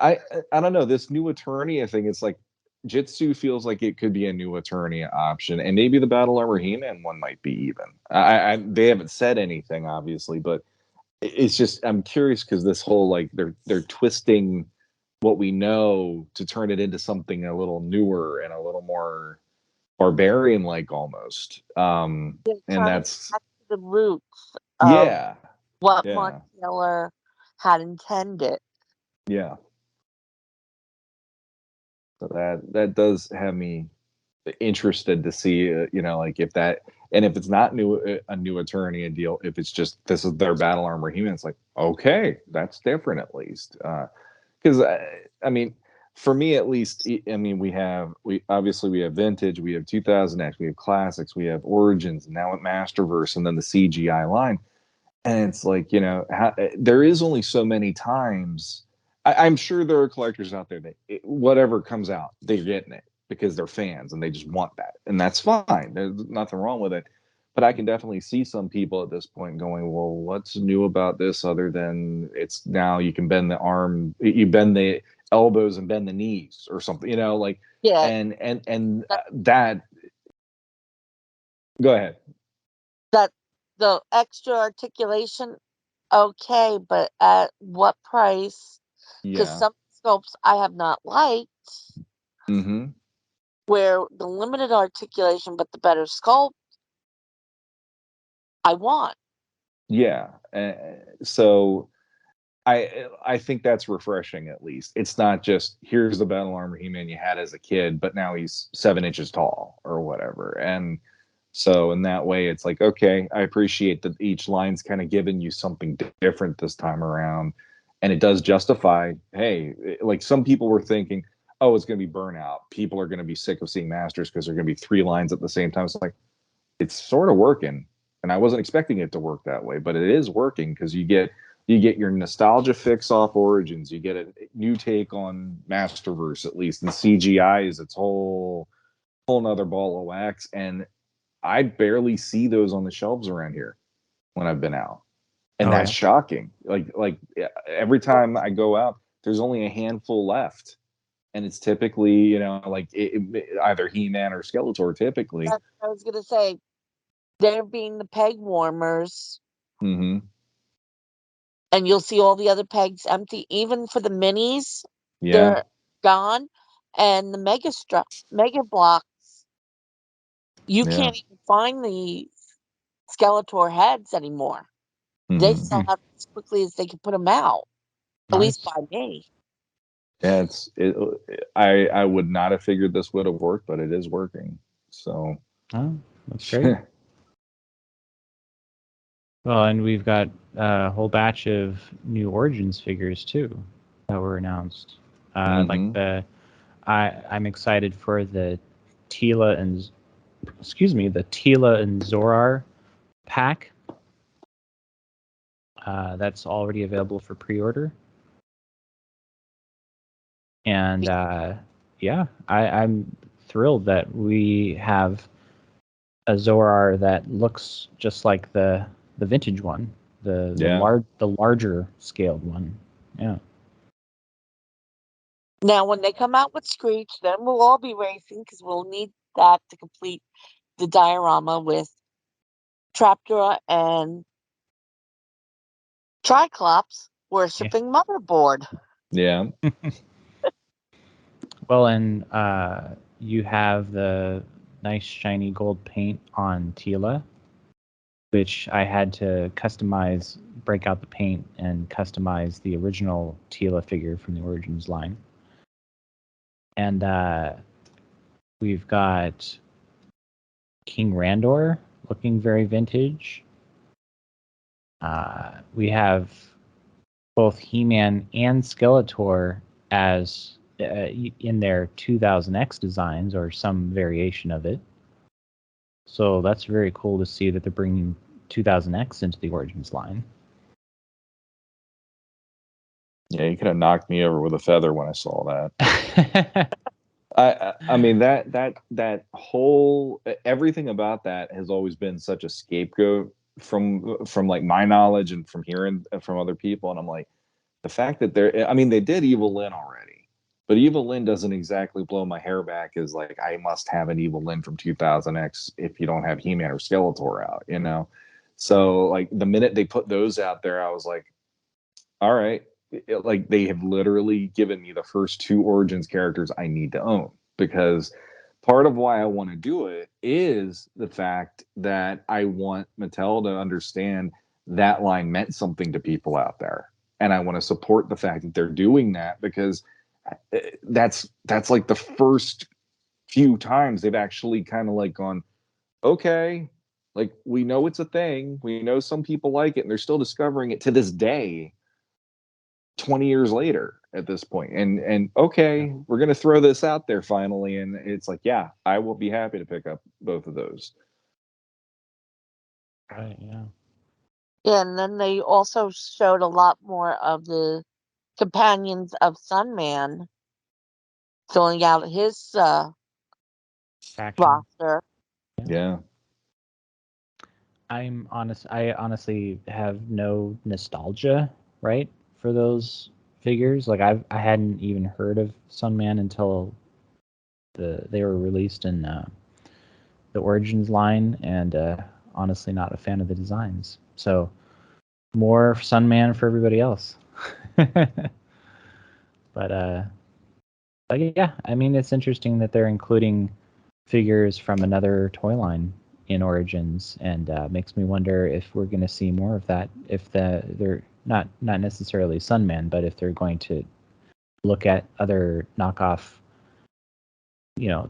I don't know, this new Eternia thing. It's like Jitsu feels like it could be a new Eternia option, and maybe the Battle Armor He-Man one might be even. They haven't said anything obviously, but it's just I'm curious because this whole like they're twisting what we know to turn it into something a little newer and a little more barbarian like almost. And that's the roots of what Mark Miller had intended. Yeah. So that does have me interested to see, like if that, and if it's not a new Eternia deal, if it's just this is their battle armor He-Man, it's like, okay, that's different at least. Because I mean, for me at least, I mean, we have vintage, we have 2000X, we have classics, we have origins, and now at Masterverse, and then the CGI line, and it's like, there is only so many times. I'm sure there are collectors out there that whatever comes out, they're getting it because they're fans and they just want that, and that's fine. There's nothing wrong with it. But I can definitely see some people at this point going, well, what's new about this other than it's now you can bend the arm, you bend the elbows and bend the knees or something, like, Yeah, and that, that, go ahead. that the extra articulation, okay, but at what price? Because Yeah. some sculpts I have not liked, Mm-hmm. where the limited articulation but the better sculpt I want. Yeah. So I think that's refreshing. At least it's not just here's the battle armor He-Man you had as a kid, but now he's 7 inches tall or whatever. And so in that way, it's like, okay, I appreciate that each line's kind of giving you something different this time around, and it does justify. Hey, like some people were thinking, oh, it's going to be burnout. People are going to be sick of seeing Masters because they're going to be 3 lines at the same time. It's like it's sort of working, and I wasn't expecting it to work that way, but it is working because you get your nostalgia fix off Origins, you get a new take on Masterverse, at least, and CGI is its whole nother ball of wax, and I barely see those on the shelves around here when I've been out, and that's shocking. Like every time I go out, there's only a handful left, and it's typically like either He-Man or Skeletor typically. That's what I was gonna say. There being the peg warmers, Mm-hmm. and you'll see all the other pegs empty. Even for the minis, Yeah. they're gone, and the mega blocks, you Yeah. can't even find the Skeletor heads anymore. They Mm-hmm. sell out as quickly as they can put them out. At least Nice. by me. Yeah, I would not have figured this would have worked, but it is working. So Oh, that's great. Well, and we've got a whole batch of new Origins figures too that were announced. Like I'm excited for the Tila and Zorar pack. That's already available for pre-order. And yeah, I'm thrilled that we have a Zorar that looks just like the vintage one, the larger scaled one. Yeah. Now, when they come out with Screech, then we'll all be racing because we'll need that to complete the diorama with Trapjaw and Triclops worshipping Motherboard. yeah. Well, and you have the nice shiny gold paint on Tila, which I had to customize, break out the paint, and customize the original Tila figure from the Origins line. And we've got King Randor looking very vintage. We have both He-Man and Skeletor as in their 2000X designs or some variation of it. So that's very cool to see that they're bringing 2000X into the Origins line. Yeah, you could have knocked me over with a feather when I saw that. I mean that whole everything about that has always been such a scapegoat from like my knowledge and from hearing from other people, and I'm like, the fact that they did Evil Lyn already, but Evil Lyn doesn't exactly blow my hair back as like I must have an Evil Lyn from 2000X if you don't have He-Man or Skeletor out. So like the minute they put those out there, I was like, all right, like they have literally given me the first two Origins characters I need to own, because part of why I want to do it is the fact that I want Mattel to understand that line meant something to people out there, and I want to support the fact that they're doing that, because that's like the first few times they've actually kind of like gone, okay, like we know it's a thing, we know some people like it, and they're still discovering it to this day, 20 years later at this point. And okay, we're going to throw this out there finally, and it's like, yeah, I will be happy to pick up both of those. Right, yeah. Yeah, and then they also showed a lot more of the companions of Sunman filling out his Faction. roster. Yeah. I'm honest. I honestly have no nostalgia, right, for those figures. Like I hadn't even heard of Sunman until they were released in the Origins line, and honestly, not a fan of the designs. So more Sunman for everybody else. But yeah, I mean, it's interesting that they're including figures from another toy line in Origins, and makes me wonder if we're going to see more of that. If they're not necessarily Sunman, but if they're going to look at other knockoff,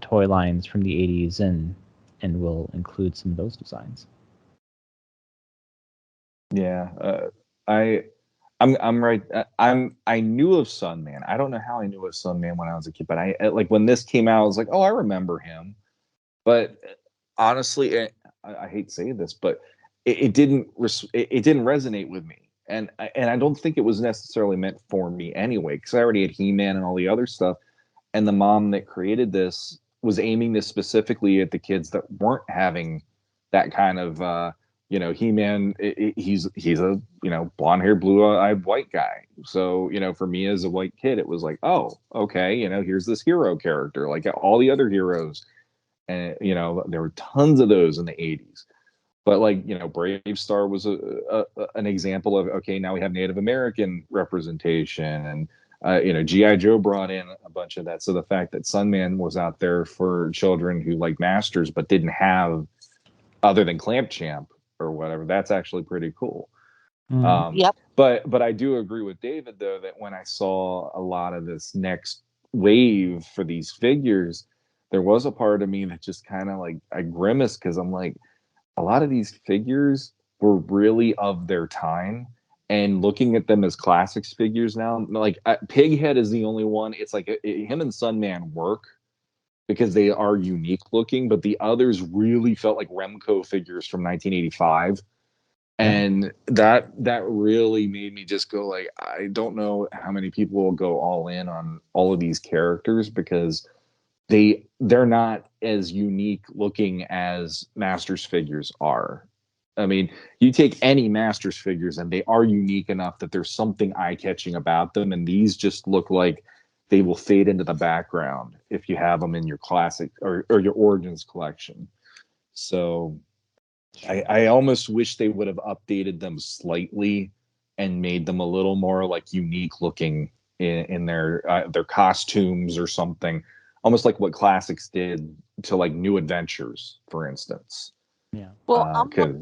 toy lines from the '80s and will include some of those designs. Yeah, I'm right. I knew of Sunman. I don't know how I knew of Sunman when I was a kid, but like when this came out, I was like, oh, I remember him. But honestly, I hate saying this, but it didn't resonate with me, and I don't think it was necessarily meant for me anyway, because I already had He-Man and all the other stuff, and the mom that created this was aiming this specifically at the kids that weren't having that kind of He-Man. He's a blonde hair, blue eyed white guy. So for me as a white kid, it was like, oh, okay, here's this hero character like all the other heroes, and there were tons of those in the 80s. But like Brave Star was an example of, okay, now we have Native American representation, and GI Joe brought in a bunch of that. So the fact that Sunman was out there for children who like Masters but didn't have other than Clamp Champ or whatever, that's actually pretty cool. Yep. But I do agree with David though that when I saw a lot of this next wave for these figures, there was a part of me that just kind of like I grimaced, because I'm like, a lot of these figures were really of their time, and looking at them as classics figures now, like Pighead is the only one. It's like him and Sunman work because they are unique looking, but the others really felt like Remco figures from 1985. And that really made me just go like, I don't know how many people will go all in on all of these characters, because they're not as unique looking as Masters figures are. I mean, you take any Masters figures and they are unique enough that there's something eye-catching about them, and these just look like they will fade into the background if you have them in your classic or your Origins collection. So I almost wish they would have updated them slightly and made them a little more like unique looking in their costumes or something, almost like what classics did to like New Adventures, for instance. Yeah. Well, I'm Because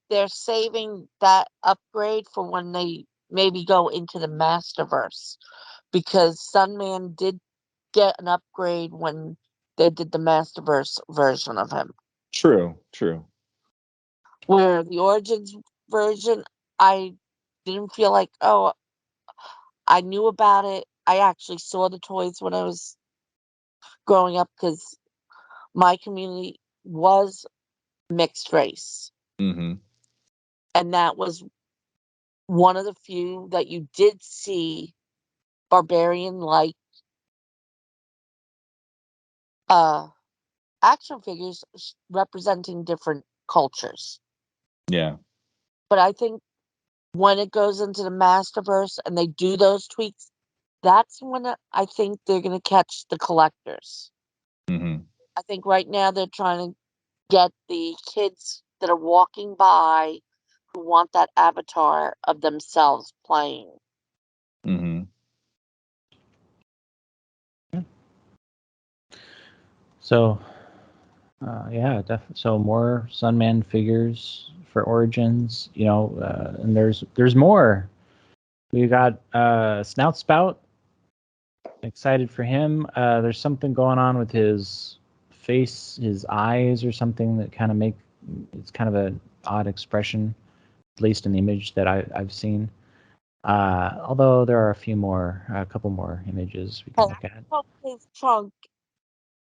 they're saving that upgrade for when they maybe go into the Masterverse, because Sunman did get an upgrade when they did the Masterverse version of him. true. Where the Origins version, I didn't feel like, oh, I knew about it. I actually saw the toys when I was growing up, because my community was mixed race. Mm-hmm. And that was one of the few that you did see barbarian like action figures representing different cultures. Yeah. But I think when it goes into the Masterverse and they do those tweaks, that's when I think they're going to catch the collectors. Mm-hmm. I think right now they're trying to get the kids that are walking by who want that avatar of themselves playing. Mm-hmm. So, so more Sunman figures for Origins, and there's more. We got Snout Spout. Excited for him. There's something going on with his face, his eyes, or something that kind of it's kind of an odd expression, at least in the image that I've seen. Although there are a couple more images we can look at. Hope his trunk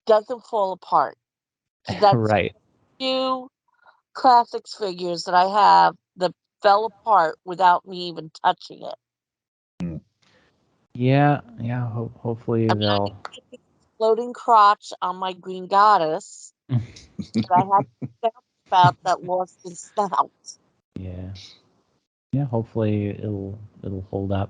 doesn't fall apart. That's Right. few classics figures that I have that fell apart without me even touching it. Yeah. Hopefully I mean, I they'll. can put the floating crotch on my Green Goddess, but I have about that lost its snout. Yeah. Yeah, hopefully it'll hold up.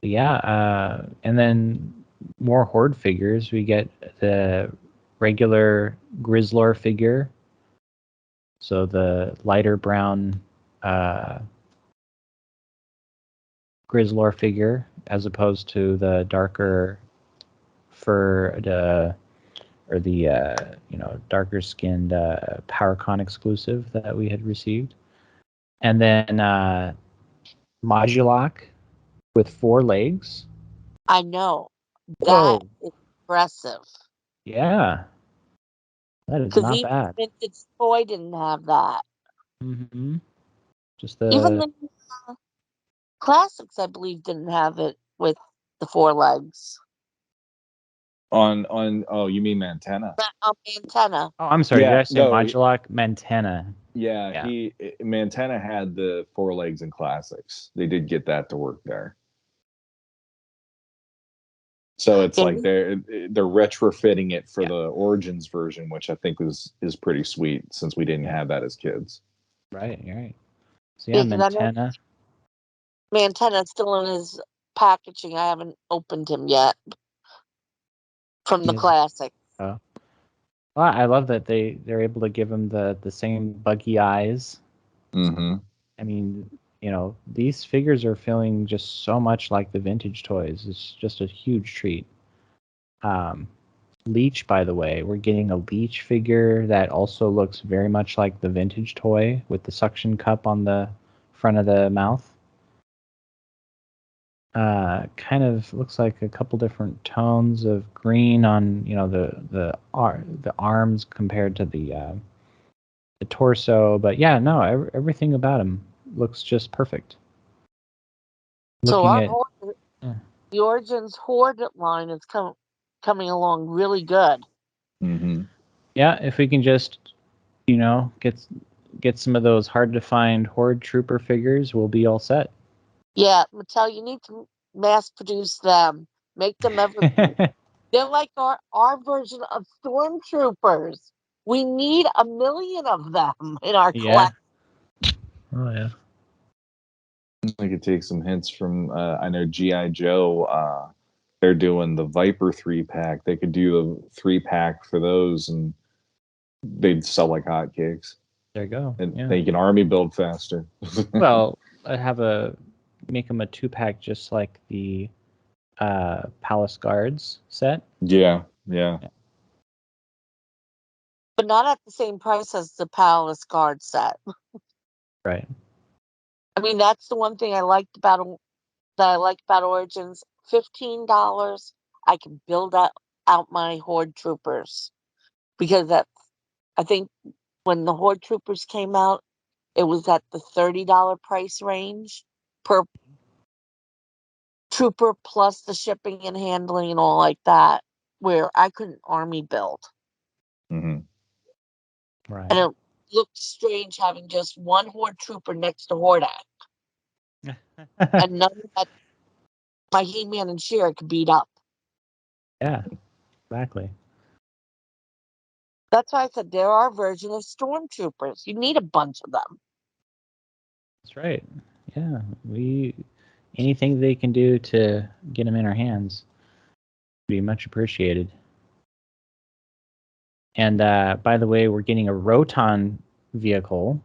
But yeah, and then more Horde figures. We get the regular Grizzlor figure. So the lighter brown Grizzlor figure, as opposed to the darker fur, the darker skinned PowerCon exclusive that we had received, and then Modulok with 4 legs. I know. Whoa. That is impressive. Yeah. That is Because not even bad. Vintage Toy didn't have that. Mm-hmm. Just Even the classics, I believe, didn't have it with the 4 legs. On oh, you mean Mantenna? Antenna. Oh, I'm sorry. Yeah, Did I say no, Modulok? Mantenna. yeah, Yeah. Mantenna had the 4 legs in classics. They did get that to work there. So it's like they're retrofitting it for the Origins version, which I think is pretty sweet since we didn't have that as kids. Right. You're right. So yeah, Mantenna. Mantenna's still in his packaging. I haven't opened him yet from the classic. Oh. Well, I love that they're able to give him the same buggy eyes. Mm-hmm. I mean, these figures are feeling just so much like the vintage toys. It's just a huge treat. Leech, by the way, we're getting a Leech figure that also looks very much like the vintage toy with the suction cup on the front of the mouth. Kind of looks like a couple different tones of green on the arms compared to the torso, but yeah, no, everything about him looks just perfect. So the Origins Horde line is coming along really good. Mm-hmm. Yeah, if we can just get some of those hard to find Horde Trooper figures, we'll be all set. Yeah, Mattel, you need to mass produce them. Make them evergreen. They're like our version of Stormtroopers. We need 1 million of them in our collection. Oh yeah. I could take some hints from I know G.I. Joe. They're doing the Viper 3-pack. They could do a 3-pack for those, and they'd sell like hotcakes. There you go. And yeah. they can army build faster. Well, I make them a 2-pack just like the Palace Guards set. Yeah. But not at the same price as the Palace Guard set. Right. I mean, that's the one thing I liked about Origins. $15, I can build out my Horde Troopers, because I think when the Horde Troopers came out, it was at the $30 price range per trooper, plus the shipping and handling and all like that, where I couldn't army build. Mm-hmm. Right. And it looked strange having just one Horde Trooper next to Hordak. And none that my He-Man and She-Ra could beat up. Yeah, exactly. That's why I said there are versions of Stormtroopers. You need a bunch of them. That's right. Yeah, anything they can do to get them in our hands would be much appreciated. And by the way, we're getting a Roton vehicle,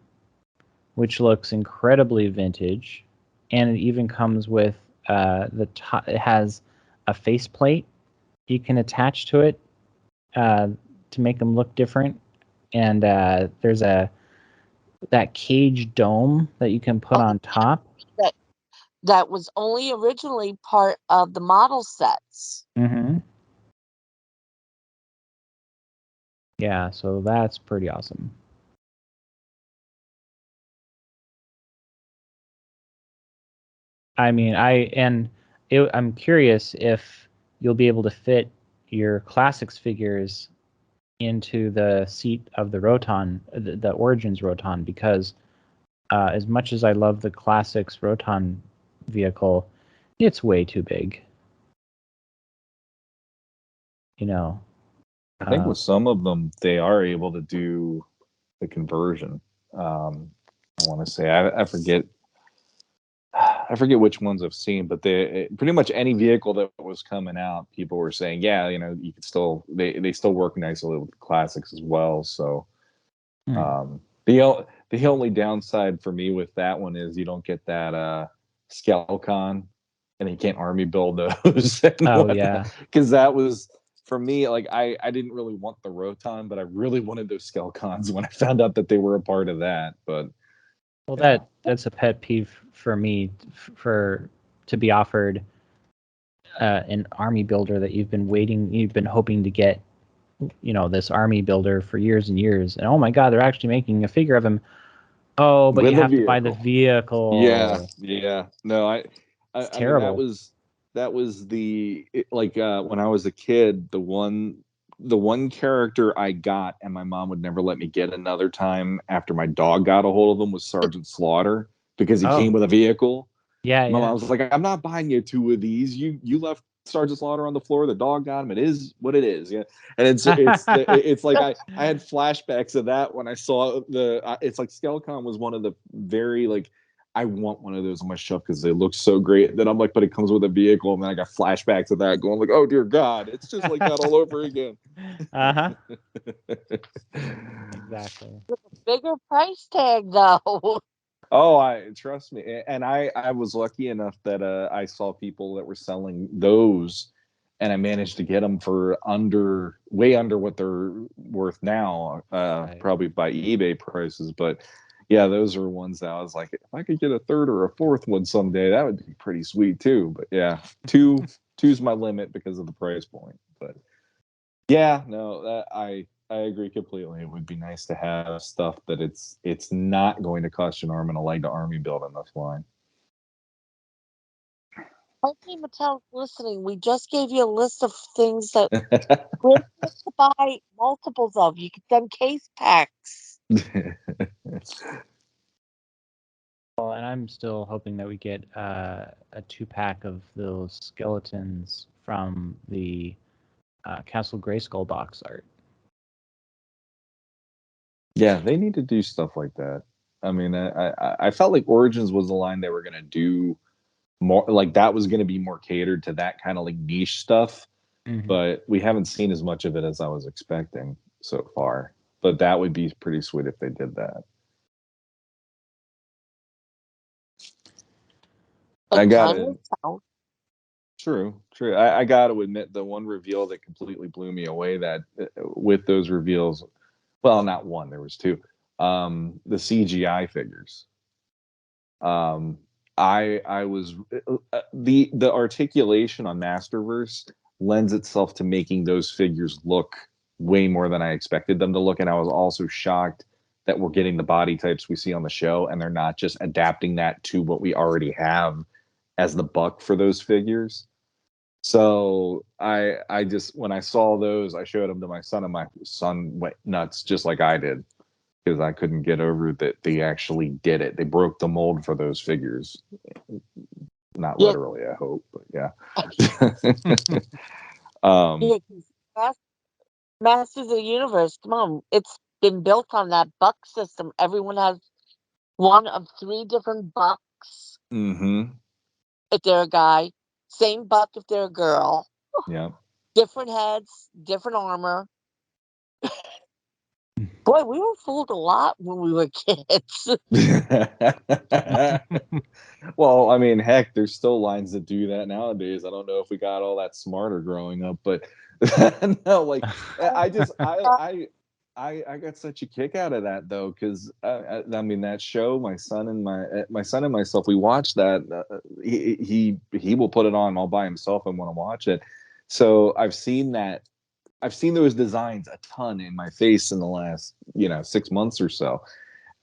which looks incredibly vintage, and it even comes with the top. It has a faceplate you can attach to it to make them look different, and there's that cage dome that you can put on top. That was only originally part of the model sets. Mm-hmm. Yeah, so that's pretty awesome. I mean, I'm curious if you'll be able to fit your classics figures into the seat of the Roton, the Origins Roton, because as much as I love the classics Roton vehicle, it's way too big. I think with some of them, they are able to do conversion. I want to say I forget. I forget which ones I've seen, but pretty much any vehicle that was coming out, people were saying, yeah, you could still they still work nicely with the classics as well. So the only downside for me with that one is you don't get that Skelcon, and you can't army build those. Yeah, because that was for me. Like I didn't really want the Roton, but I really wanted those Skelcons when I found out that they were a part of that. But well, that's a pet peeve for me to be offered an army builder that you've been hoping to get, this army builder for years and years, and oh my god, they're actually making a figure of him. Oh, but with you the have to buy the vehicle. vehicle. Yeah. No, It's I mean terrible. that was when I was a kid, the one character I got, and my mom would never let me get another time after my dog got a hold of him, was Sergeant Slaughter, because he Oh, came with a vehicle. yeah, My yeah. mom was like, I'm not buying you two of these. You left Sergeant Slaughter on the floor. The dog got him. It is what it is. Yeah, and it's like I had flashbacks of that when I saw it's like Skelcon was one of the very like. I want one of those on my shelf because they look so great. Then I'm like, but it comes with a vehicle, and then I got flashbacks of that, going like, oh dear God, it's just like that all over again. Uh-huh. Exactly. Bigger price tag though. Oh, I trust me, and I was lucky enough that I saw people that were selling those, and I managed to get them for way under what they're worth now, Right. probably by eBay prices. But yeah, those are ones that I was like, if I could get a third or a fourth one someday, that would be pretty sweet too. But yeah, two's my limit because of the price point. But yeah, no, I agree completely. It would be nice to have stuff that it's not going to cost you an arm and a leg to army build on this line. Okay, Mattel's listening. We just gave you a list of things that we're supposed to buy multiples of. You could send case packs. Well, and I'm still hoping that we get a 2-pack of those skeletons from the Castle Grayskull box art. Yeah, they need to do stuff like that. I mean, I felt like Origins was the line they were going to do more, like that was going to be more catered to that kind of like niche stuff, Mm-hmm. but we haven't seen as much of it as I was expecting so far. But that would be pretty sweet if they did that. I But got time to will tell. True, true. I got to admit, the one reveal that completely blew me away, that with those reveals, well, not one, there was two. The CGI figures. Um, I was the articulation on Masterverse lends itself to making those figures look way more than I expected them to look, and I was also shocked that we're getting the body types we see on the show, and they're not just adapting that to what we already have as the buck for those figures. So I just, when I saw those, I showed them to my son, and my son went nuts just like I did, because I couldn't get over that they actually did it. They broke the mold for those figures. Not Yeah, literally, I hope, but yeah. um, yeah, 'cause Masters of the Universe. Come on, it's been built on that buck system. Everyone has one of 3 different bucks mm-hmm, if they're a guy, same buck if they're a girl. yeah. Different heads, different armor. Boy, we were fooled a lot when we were kids. Well, I mean, heck, there's still lines that do that nowadays. I don't know if we got all that smarter growing up, but no, like I just I got such a kick out of that though, because I mean that show, my son and myself, we watched that. He will put it on all by himself and want to watch it. So I've seen those designs a ton in my face in the last 6 months or so,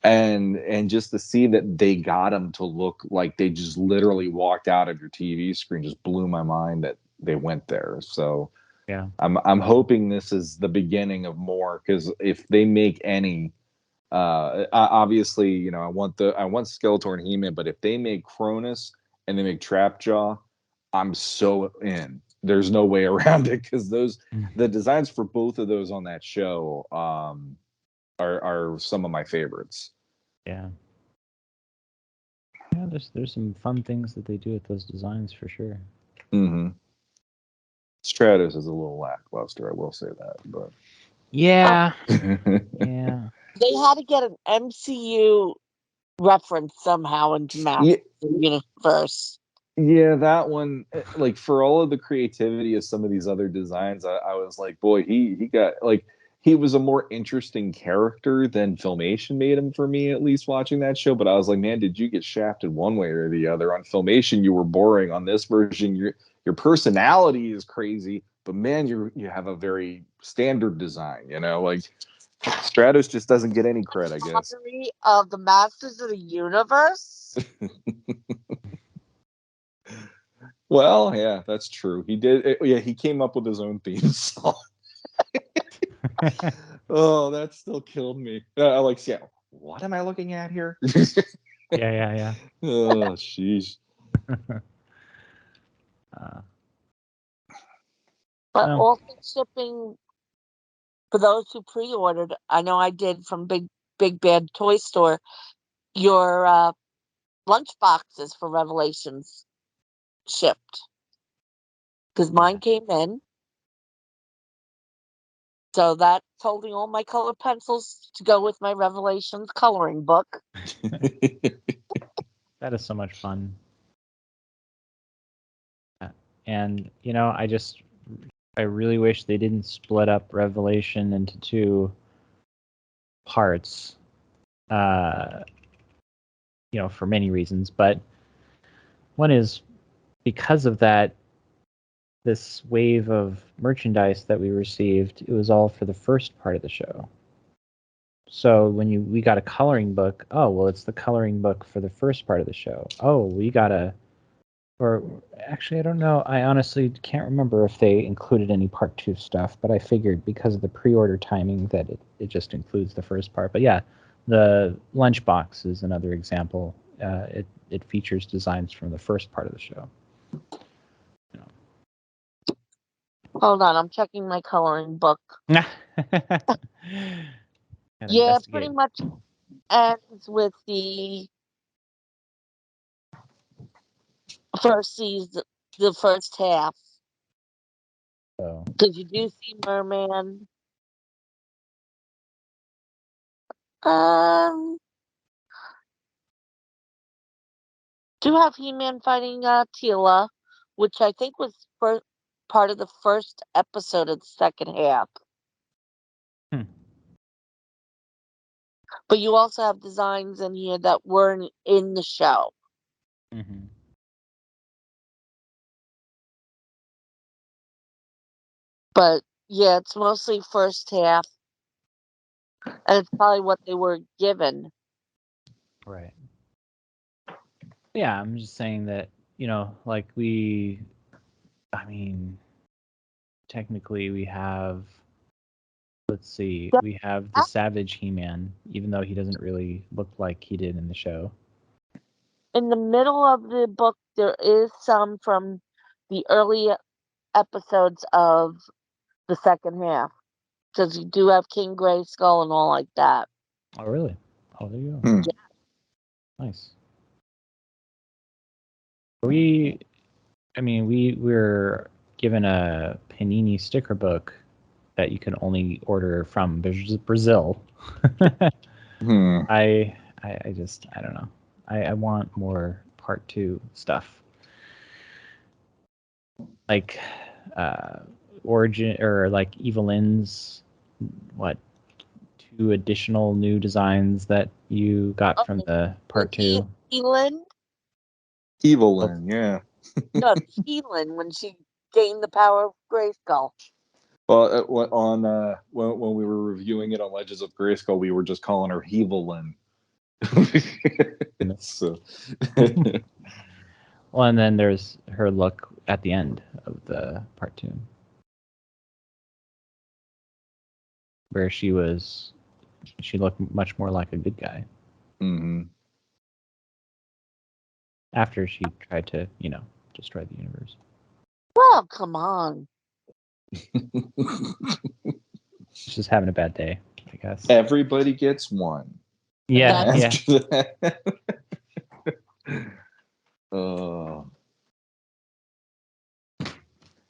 and just to see that they got them to look like they just literally walked out of your TV screen just blew my mind that they went there. So Yeah. I'm hoping this is the beginning of more, because if they make any, obviously, I want Skeletor and He-Man, but if they make Cronus and they make Trapjaw, I'm so in. There's no way around it, because the designs for both of those on that show, are some of my favorites. Yeah. Yeah, there's some fun things that they do with those designs for sure. Mm-hmm. Stratus is a little lackluster, I will say that, but yeah, yeah. They had to get an MCU reference somehow into Masterverse. Universe. Yeah, that one, like for all of the creativity of some of these other designs, I was like, boy, he got like he was a more interesting character than Filmation made him for me, at least watching that show. But I was like, man, did you get shafted one way or the other? On Filmation, you were boring. On this version, your personality is crazy, but man, you have a very standard design. Like Stratos just doesn't get any credit, I guess. Of the Masters of the Universe. Well, yeah, that's true. He did. Yeah, he came up with his own theme song. Oh, that still killed me. Alex, yeah. What am I looking at here? Yeah. Oh, sheesh. But also shipping for those who pre-ordered. I know I did from Big Bad Toy Store. Your lunch boxes for Revelations shipped because mine came in. So that's holding all my color pencils to go with my Revelations coloring book. That is so much fun. And I really wish they didn't split up Revelation into two parts. For many reasons, but one is because of that, this wave of merchandise that we received, it was all for the first part of the show. So when we got a coloring book, oh, well, it's the coloring book for the first part of the show. Oh, we got or actually, I don't know. I honestly can't remember if they included any part 2 stuff, but I figured because of the pre-order timing that it just includes the first part. But yeah, the lunchbox is another example. It features designs from the first part of the show. Hold on, I'm checking my coloring book. Yeah, pretty much ends with the first season, the first half. Because you do see Merman. Do have He-Man fighting Teela, which I think was part of the first episode of the second half. But you also have designs in here that weren't in the show. Mm-hmm. But yeah, it's mostly first half. And it's probably what they were given. Right. Yeah, I'm just saying that, technically we have, let's see, we have the Savage He-Man, even though he doesn't really look like he did in the show. In the middle of the book, there is some from the early episodes of the second half. Because you do have King Grayskull and all like that. Oh, really? Oh, there you go. Yeah. Nice. We were given a Panini sticker book that you can only order from Brazil. I don't know. I want more part 2 stuff. Like Origin or like Evelyn's 2 additional new designs that you got from the part 2. Evelyn, yeah. No, Evelyn when she gained the power of Grayskull. Well, when we were reviewing it on Legends of Grayskull, we were just calling her Evelyn. So. Well, and then there's her look at the end of the part 2, where she looked much more like a good guy. Mm-hmm. After she tried to, destroy the universe. Well, come on. She's just having a bad day. I guess. Everybody gets one. Yeah, yeah.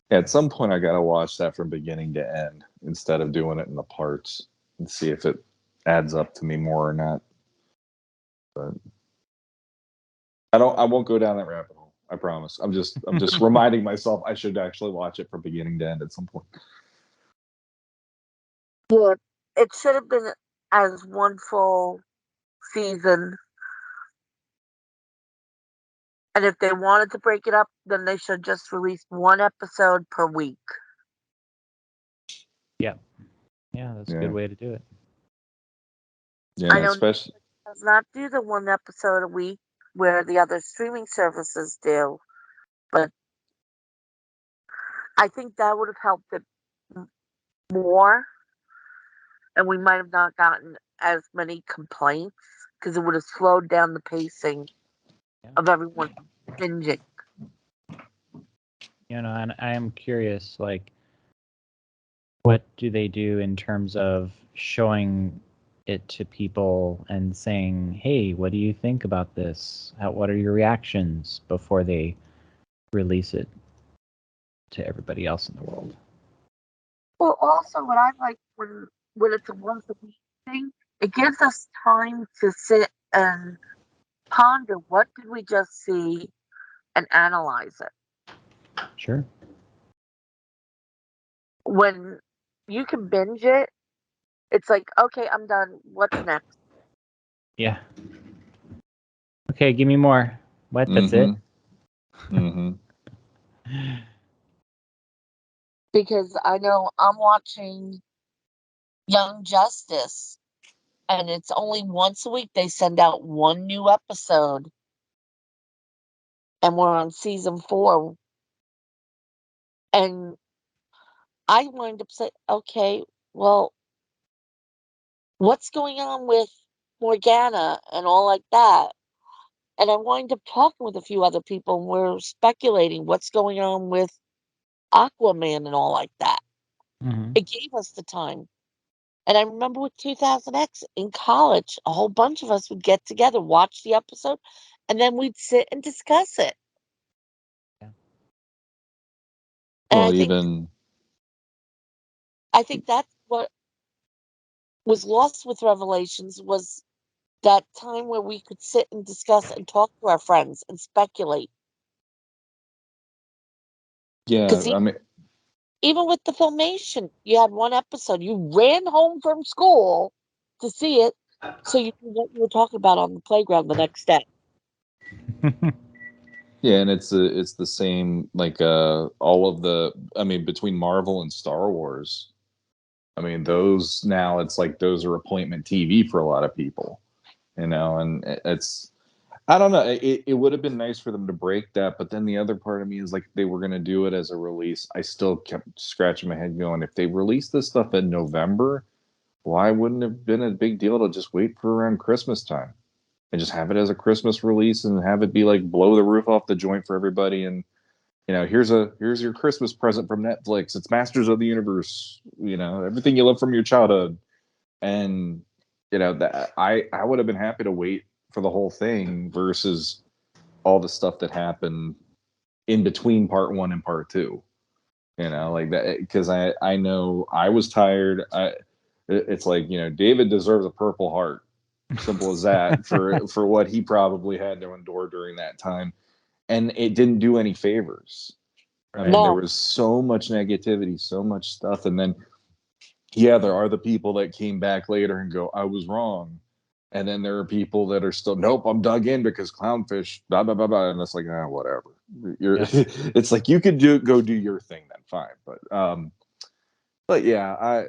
At some point, I gotta watch that from beginning to end instead of doing it in the parts and see if it adds up to me more or not. But I won't go down that rabbit hole. I promise. I'm just reminding myself I should actually watch it from beginning to end at some point. Yeah, it should have been as one full season. And if they wanted to break it up, then they should just release one episode per week. Yeah. Yeah, that's a good way to do it. Yeah, I know especially Netflix does not do the one episode a week where the other streaming services do, but I think that would have helped it more, and we might have not gotten as many complaints because it would have slowed down the pacing of everyone binging. You know, and I am curious, like, what do they do in terms of showing it to people and saying, hey, what do you think about this? What are your reactions before they release it to everybody else in the world? Well, also what I like when it's a once a week thing, it gives us time to sit and ponder what did we just see and analyze it. Sure. When you can binge it, it's like, okay, I'm done. What's next? Yeah. Okay, give me more. What? That's it? Mm-hmm. Because I know I'm watching Young Justice, and it's only once a week they send out one new episode, and we're on season 4. And I wind up saying, okay, well, what's going on with Morgana and all like that? And I wind up talking with a few other people, and we're speculating what's going on with Aquaman and all like that. Mm-hmm. It gave us the time. And I remember with 2000X in college, a whole bunch of us would get together, watch the episode, and then we'd sit and discuss it. Yeah. And Well, I think that's what was lost with Revelations was that time where we could sit and discuss and talk to our friends and speculate. yeah, I mean, Even with the Filmation, you had one episode. You ran home from school to see it, so you knew what you were talking about on the playground the next day. yeah, and it's the same like all of the between Marvel and Star Wars. I mean, those now it's like those are appointment TV for a lot of people, and it's I don't know. It would have been nice for them to break that, but then the other part of me is like if they were going to do it as a release. I still kept scratching my head going, if they released this stuff in November, why wouldn't it have been a big deal to just wait for around Christmas time and just have it as a Christmas release and have it be like blow the roof off the joint for everybody and here's your Christmas present from Netflix. It's Masters of the Universe, everything you love from your childhood. And that I would have been happy to wait for the whole thing versus all the stuff that happened in between part 1 and part 2. Like that, because I know I was tired. It's like, David deserves a Purple Heart. Simple as that for what he probably had to endure during that time. And it didn't do any favors. Right. I mean, there was so much negativity, so much stuff. And then, yeah, there are the people that came back later and go, I was wrong. And then there are people that are still, nope, I'm dug in because clownfish, blah, blah, blah, blah. And it's like, whatever. It's like, you could go do your thing then, fine. But yeah,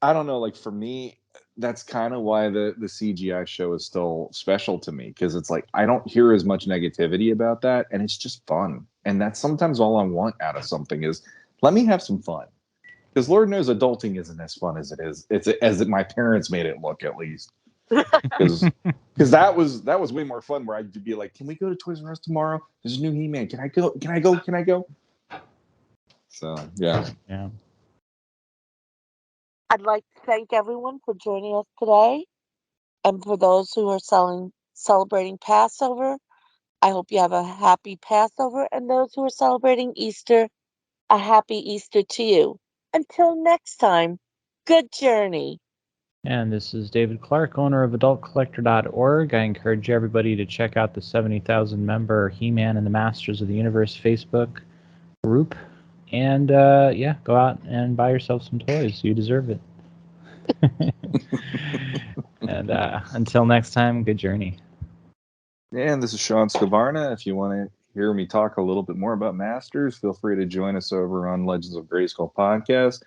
I don't know. Like for me, that's kind of why the CGI show is still special to me because it's like I don't hear as much negativity about that, and it's just fun. And that's sometimes all I want out of something is let me have some fun. Because Lord knows adulting isn't as fun as it is. It's as my parents made it look, at least. Because that was way more fun. Where I'd be like, "Can we go to Toys R Us tomorrow? There's a new He-Man. Can I go? Can I go? Can I go?" So yeah. I'd like to thank everyone for joining us today. And for those who are celebrating Passover, I hope you have a happy Passover. And those who are celebrating Easter, a happy Easter to you. Until next time, good journey. And this is David Clark, owner of AdultCollector.org. I encourage everybody to check out the 70,000 member He-Man and the Masters of the Universe Facebook group. And go out and buy yourself some toys. You deserve it. And until next time, good journey. And this is Shawn Skvarna. If you want to hear me talk a little bit more about Masters, feel free to join us over on Legends of Grayskull podcast,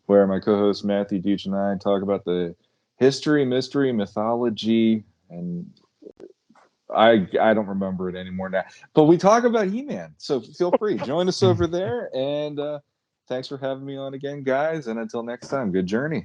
where my co-host Matthew Deach and I talk about the history, mystery, mythology, and I don't remember it anymore now. But we talk about He-Man, so feel free, join us over there. And thanks for having me on again, guys. And until next time, good journey.